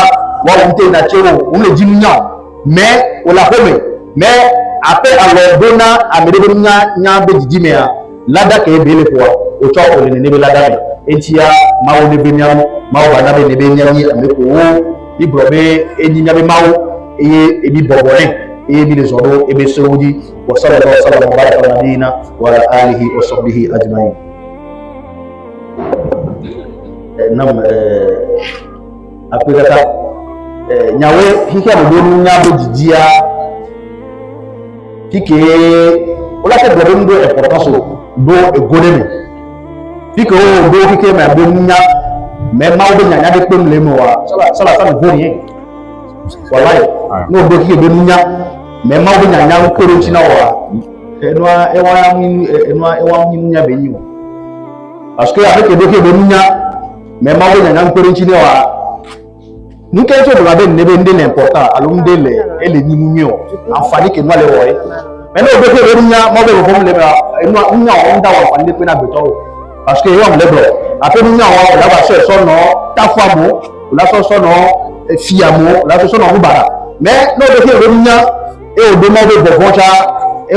wa unte na chero unle jinunya mais ola home mais après alors dona amerebe nya be jijime a lada ke bele kwa o cho ole nenebe lada me etia mawo ne benyam mawo bana be ne benyami ameko ibrobe enyinyame mawo ebi bobone ebi le zoro ebe saudi wa sallallahu alaihi wa sallam baraka nabina wa ala alihi wa sahbihi ajma'in. Nam apikata nyawe hika modonu nyabo jijia kike ola te bodo ndo importance do egodeme fike o do kike ma bonya me ma o nya nya de pem le mo wa sala sa no boni wallahi no do kike bonya me ma o nya nya ko ro china wa enwa ewa nya be nyi parce que avec do kike bonya me ma o nya nya ko ro china wa nuke so do labe nebe ndele important alumdele ele nyi munyo afani ke nwale woy mais no do ke nya mo be ko le ba nya o nda wa fande pe na beto parce que yo am lebro ape nya wa la ba se so no tafamo la so no fiamo la so no bubara mais no do ke nya e o do mo be bo cha e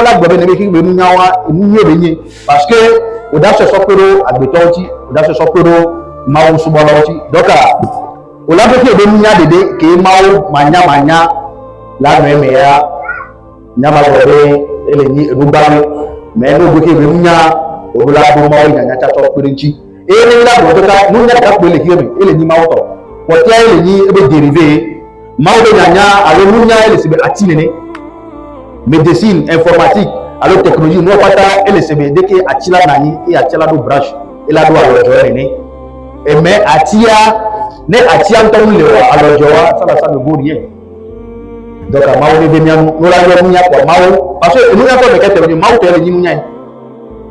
la gbe nebe ki be nya wa nyi be nyi parce que o da se so pero agbeto ti o da se so pero ma o subo lo ti doka ola be ke nya dede ke mawo manya la meme ya nyama gobe ele ni rubawe me no be ke nya ola bo mawo nya cha to pirinchi ele la bo ka no nya ka pele ke ele ni mawo to ko ti ele ni ebe dérivé mawo be nya ale mu nya ele sebe atinene médecine informatique alors technologie no pata ele sebe de ke atila nani e atila do branche ele do alo ne e me atia ne atia nton le alojo wa sala sala goriye donc mawo ne bemiam no la yo munya kwa mawo parce que nous avons que te mawo te le ni munya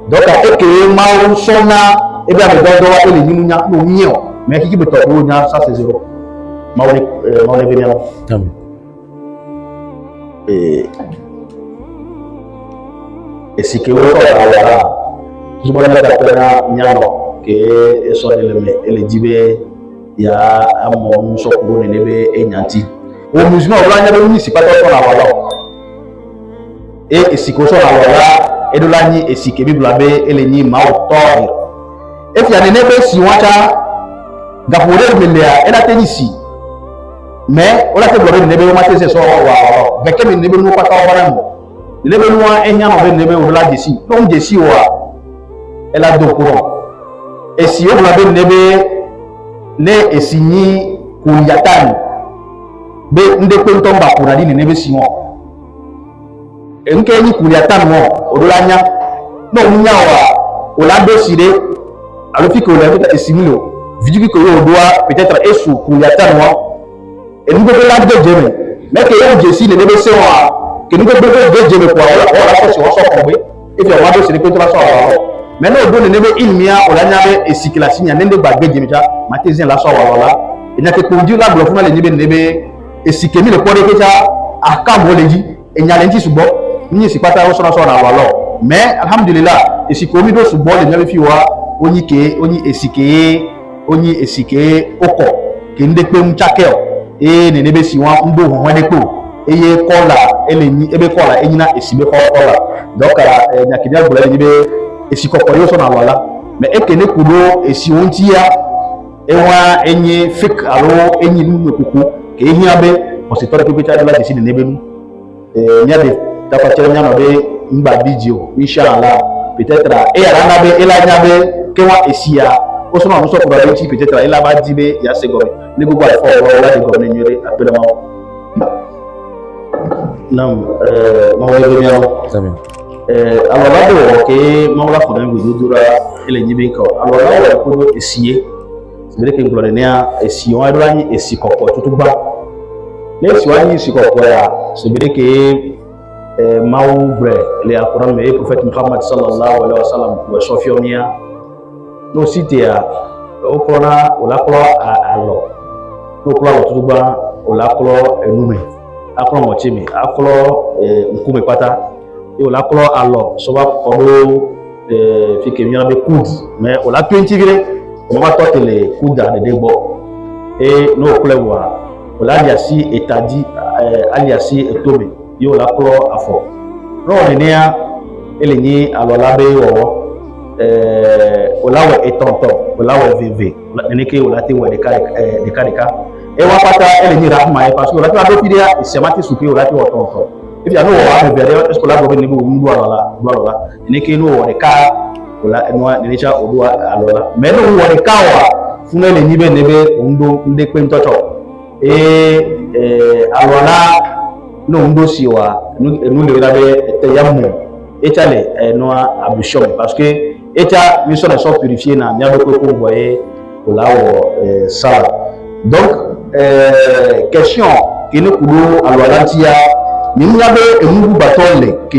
donc e ke mawo sona e bia me dodo wa ele ni munya no nyo mais ki be to ro nya ça c'est zéro mawo ne bemiam amen et si que wo ala je me la pena nyano ke eso ele dibe ya amo so ko ne lebe enyanti o musulman o la nya be ni sipata so na wala e esiko so na wala e do la ni esike bi blabe ele ni ma o to e fi ane ne be si wacha ga pore melia e la tenisi mais o la te blabe ne be o ma te se so wa ga ke ne be no pata o bara mo ne be no a enya no be ne be o la desi don desi wa e la do ko e si o blabe ne be ne esinyi kuyatan be nde kwenton ba kuradi ne be siwo enke ni kuyatan mo odolanya no munya wa olado sire alofiko la beta esimilo vidiki ko yo doa peut-être esu kuyatan mo engo be la de jeme mais que yo jesi ne be sewa que ngo be de jeme ko wala so ko be e fi wa do sire kwenton so wa maintenant on donne ilmia olanya be esikilasi nya nende ba gbe jemita matezin la so wala ina ke conduire la bloc na le nebe esikemi le pore ke cha akam oleji enya le nti subo ni sipata o so na wala mais alhamdulillah esikomi do subo le nebe fi wa onyi esike oko ke nde pe mchakeo ne nebe si wa ndo ho wede ko eye kola eleni ebe kola enyina esibe kola donc nya kidia gbola nebe esikoko yo so na wala mais ekene kudo esi ontia ewa enye fake alo enyi nu kuku ke hiabe o se tore pe cha la desi ne benu nya de ta pa chere nya no be mba video inshallah peut-être ala na be ela nya be ke wa esia o so na so ko ba ti peut-être ela ba dibe ya se gobe ne gogo ala fo wala de gobe nyore apele ma nam ma wa be ya amen alors là que maula ko ben gudu dura ele nyibe ko alors là ko esie c'est que ngolo ne a esie wa dura ni esi kokko tutuba ne si wa ni esi kokko ya c'est que mau bre le alquran me prophète Muhammad sallallahu alaihi wasallam wa sofionia no sitia o kona o la klo alo no klo tutuba o la klo enume aklo mo chimi aklo nkume pata et on l'a clos alors ça va comme fait que bien avec coude mais on l'a 20 viré on va toquer les coudes de débo et nous couleurs on l'a diasi etadi aliasi etome et on l'a clos à fond non on est né elle ni alors là be o la et tonton o la vv ne ke o la te de cas e wa pata ele ni rahma e parce que o la te do fidia e semati suki o la te o tonton e fi anu o wa vv est ce que la go ni go ndu ala la ne ke no de cas o la no ne cha o do alola mais no o de cas wa fun ele ni be ne be ndo nde pe ntoto alola no ndo siwa nu le rabe te yamu etale no ablution parce que eta mission de sont purifier na nya do ko voyer pour là ça donc question qui nous kudo alola tia ni nya be emugu batole ke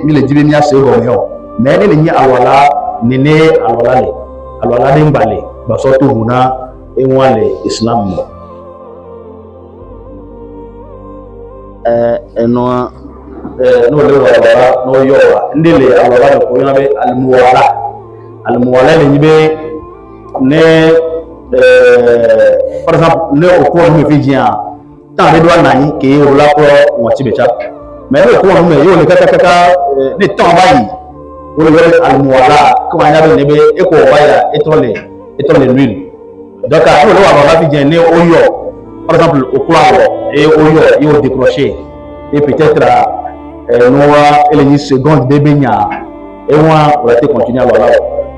mi le dibe mi ase go yo mais ne ni alola nene alola de mbale ba so to huna enwale islam no le wala no yo ndele alwala ko yana be almuwala le nibe ne par exemple le o ko me fijian tan be do nani ke o la ko won ti be cha mais le ko me yo le kaka ne tan bayi o le almuwala ko anya be nibe e ko baya etole nul donc a le wala fijian ne o yo par exemple au clavo et au yo décroché et peut-être noa ele seconde de benya et moi on va te continuer alors là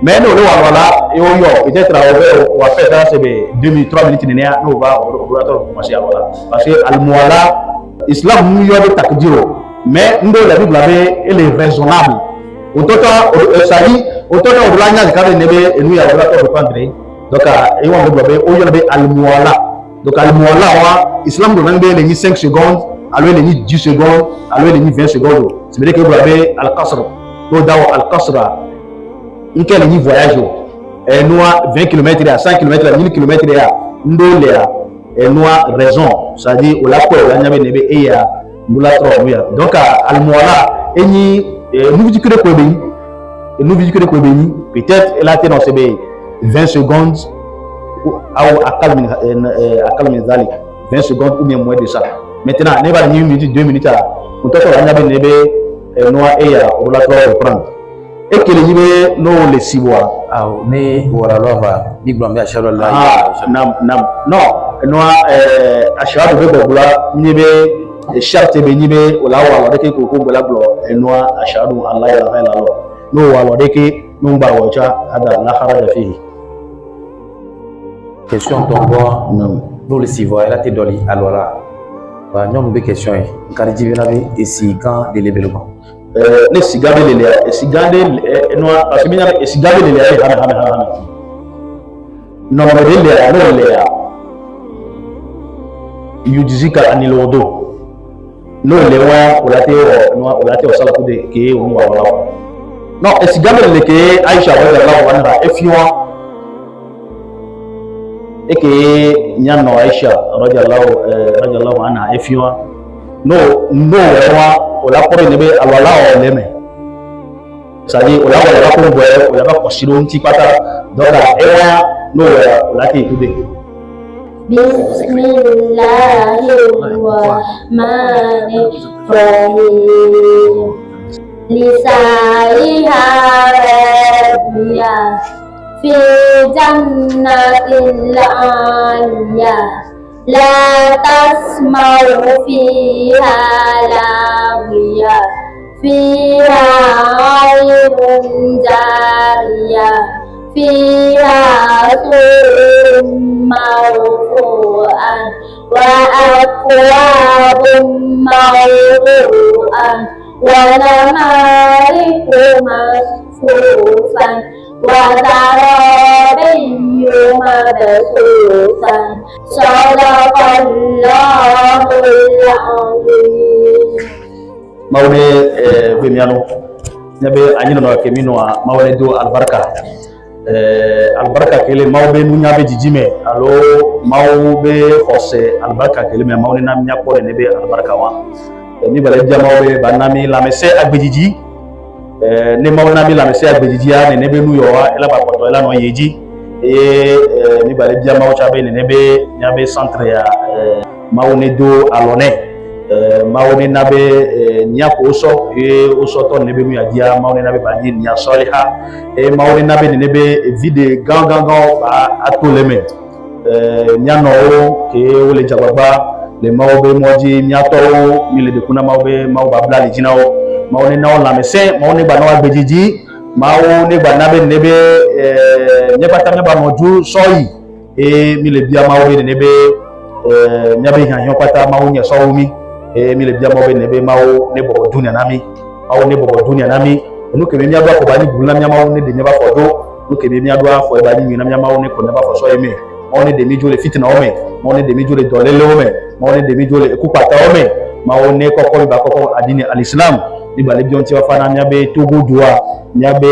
mais nous le voilà et au yo peut-être on va faire ça c'est 2 minutes 3 minutes néa nous va commencer alors là parce que al muwala islam nous yo de takdiro mais ndo la bible avait elle est raisonnable autant ça dit autant on va nya ka nebe et nous ya va to prendre donc et on va be au yo be al muwala donc al muwala wa islam do nangbe les 5 secondes alors les 10 secondes alors les 20 secondes c'est vrai que vous avez al qasr do daw al qasra in quel ni voyage et nous 20 km à 5 km à 1000 km à ndo le et nous raison ça dit o la ko la nyabe nebe e ya mbula tro ya donc al muwala et ni nous dit que de ko be ni peut-être elle a été dans ces 20 secondes ou akal min zalik 20 secondes ou bien moins de ça maintenant ne va ni 1 minute 2 minutes on peut faire nyabe nebe noa e ya o la tro reprendre et que les nibe no le siwa ne wala lova big blam ya shalo la nam non noa ashadu be bula nibe charte be nibe o la wala de ko ko bula blo noa ashadu allah ya ilaha illallah no wala de ke no ba wacha ada la kharaja fihi question tombo no le siwa la te doli alwala ba ñom be question yi kari jibina be esigan de lebelko ne sigabe lele sigande no asiminya sigabe lele ha no lele no lele yujizika anilodo no lewa olate osala kude ke o wa wala no sigabe lele ke Aisha radhiyallahu anha efiwa eke nyano Aisha radhiyallahu anha efiwa no lewa o la pore nebe alwala o leme c'est-à-dire o la wala ko boye o la ba ko siro nti pata donc ewa no o la ti kude Bismillahirrahmanirrahim lisaiha rabbiya fi jannatil aliyah لا تسمع فيها لاغيا فيها عين جارية فيها سرر مرفوعة وأكواب موضوعة ونمارق مصفوفة وزرابي مبثوثا صدق الله العظيم mawne bemiano nyabe anyino no kemino mawne do albarka kele mawbe nu nyabe jijime alo mawbe khose albarka kele me mawne nam nyako nebe albarka wa ni bale jamawbe banami la messe agbejiji ne mawna mi la messe agbejiji ya nebe nu yo wa ela ba koto ela no yeji ni bale jamaw chabe nebe nyabe centre ya mawne do alone maone nabe nyako oso oso to nebe mu yadia maone nabe ba ni nya soliha maone nabe nebe vide gangan atoleme nyano ke wole jababa le maobe moji nyato mi le de kuna maobe maoba bla le jinao maone na on la mese maone ba na bejiji maone ba nabe nebe nyeba tamya ba moju soyi mi le bia maobe nebe nyabe hanyo pata maonya sawumi mi le bia maobe nebe mao ne bobo dunia nami mao ne bobo dunia nami no ke mi adwa ko bani bula mi mao ne de nyeba fodo no ke mi adwa fo bani mi na mi mao ne ko neba fo so eme mao ne de mi jole fitina ome mao ne de mi jole dolele ome mao ne de mi jole ekupata ome mao ne kokko ba kokko adini alislam ni bale bi on ti wa fana mi abe togo dua mi abe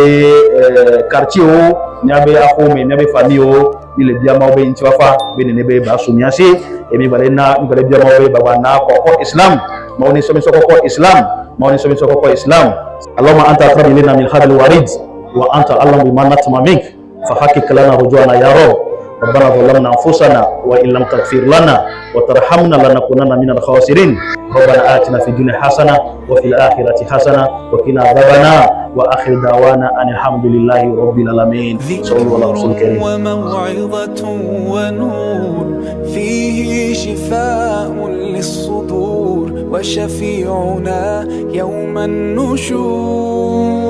quartier o mi abe afome mi abe famille o mi le bia maobe nti wa fa be ne be ba so mi ase e mi bale bia maobe ba na kokko islam mao ne so mi so kokko islam mao ne so mi so kokko islam allahumma anta aqrab ilayna min hadal warid wa anta a'lamu bima natma mink fa haqiq lana rujwana ya rab ربنا ظلمنا انفسنا وان لم تغفر لنا وترحمنا لنكونن من الخاسرين ربنا آتنا في الدنيا حسنه وفي الاخره حسنه وقنا عذاب النار واخر دعوانا ان الحمد لله رب العالمين صلى الله عليه وسلم وموعظة ونور فيه شفاء للصدور وشفيعنا يوم النشور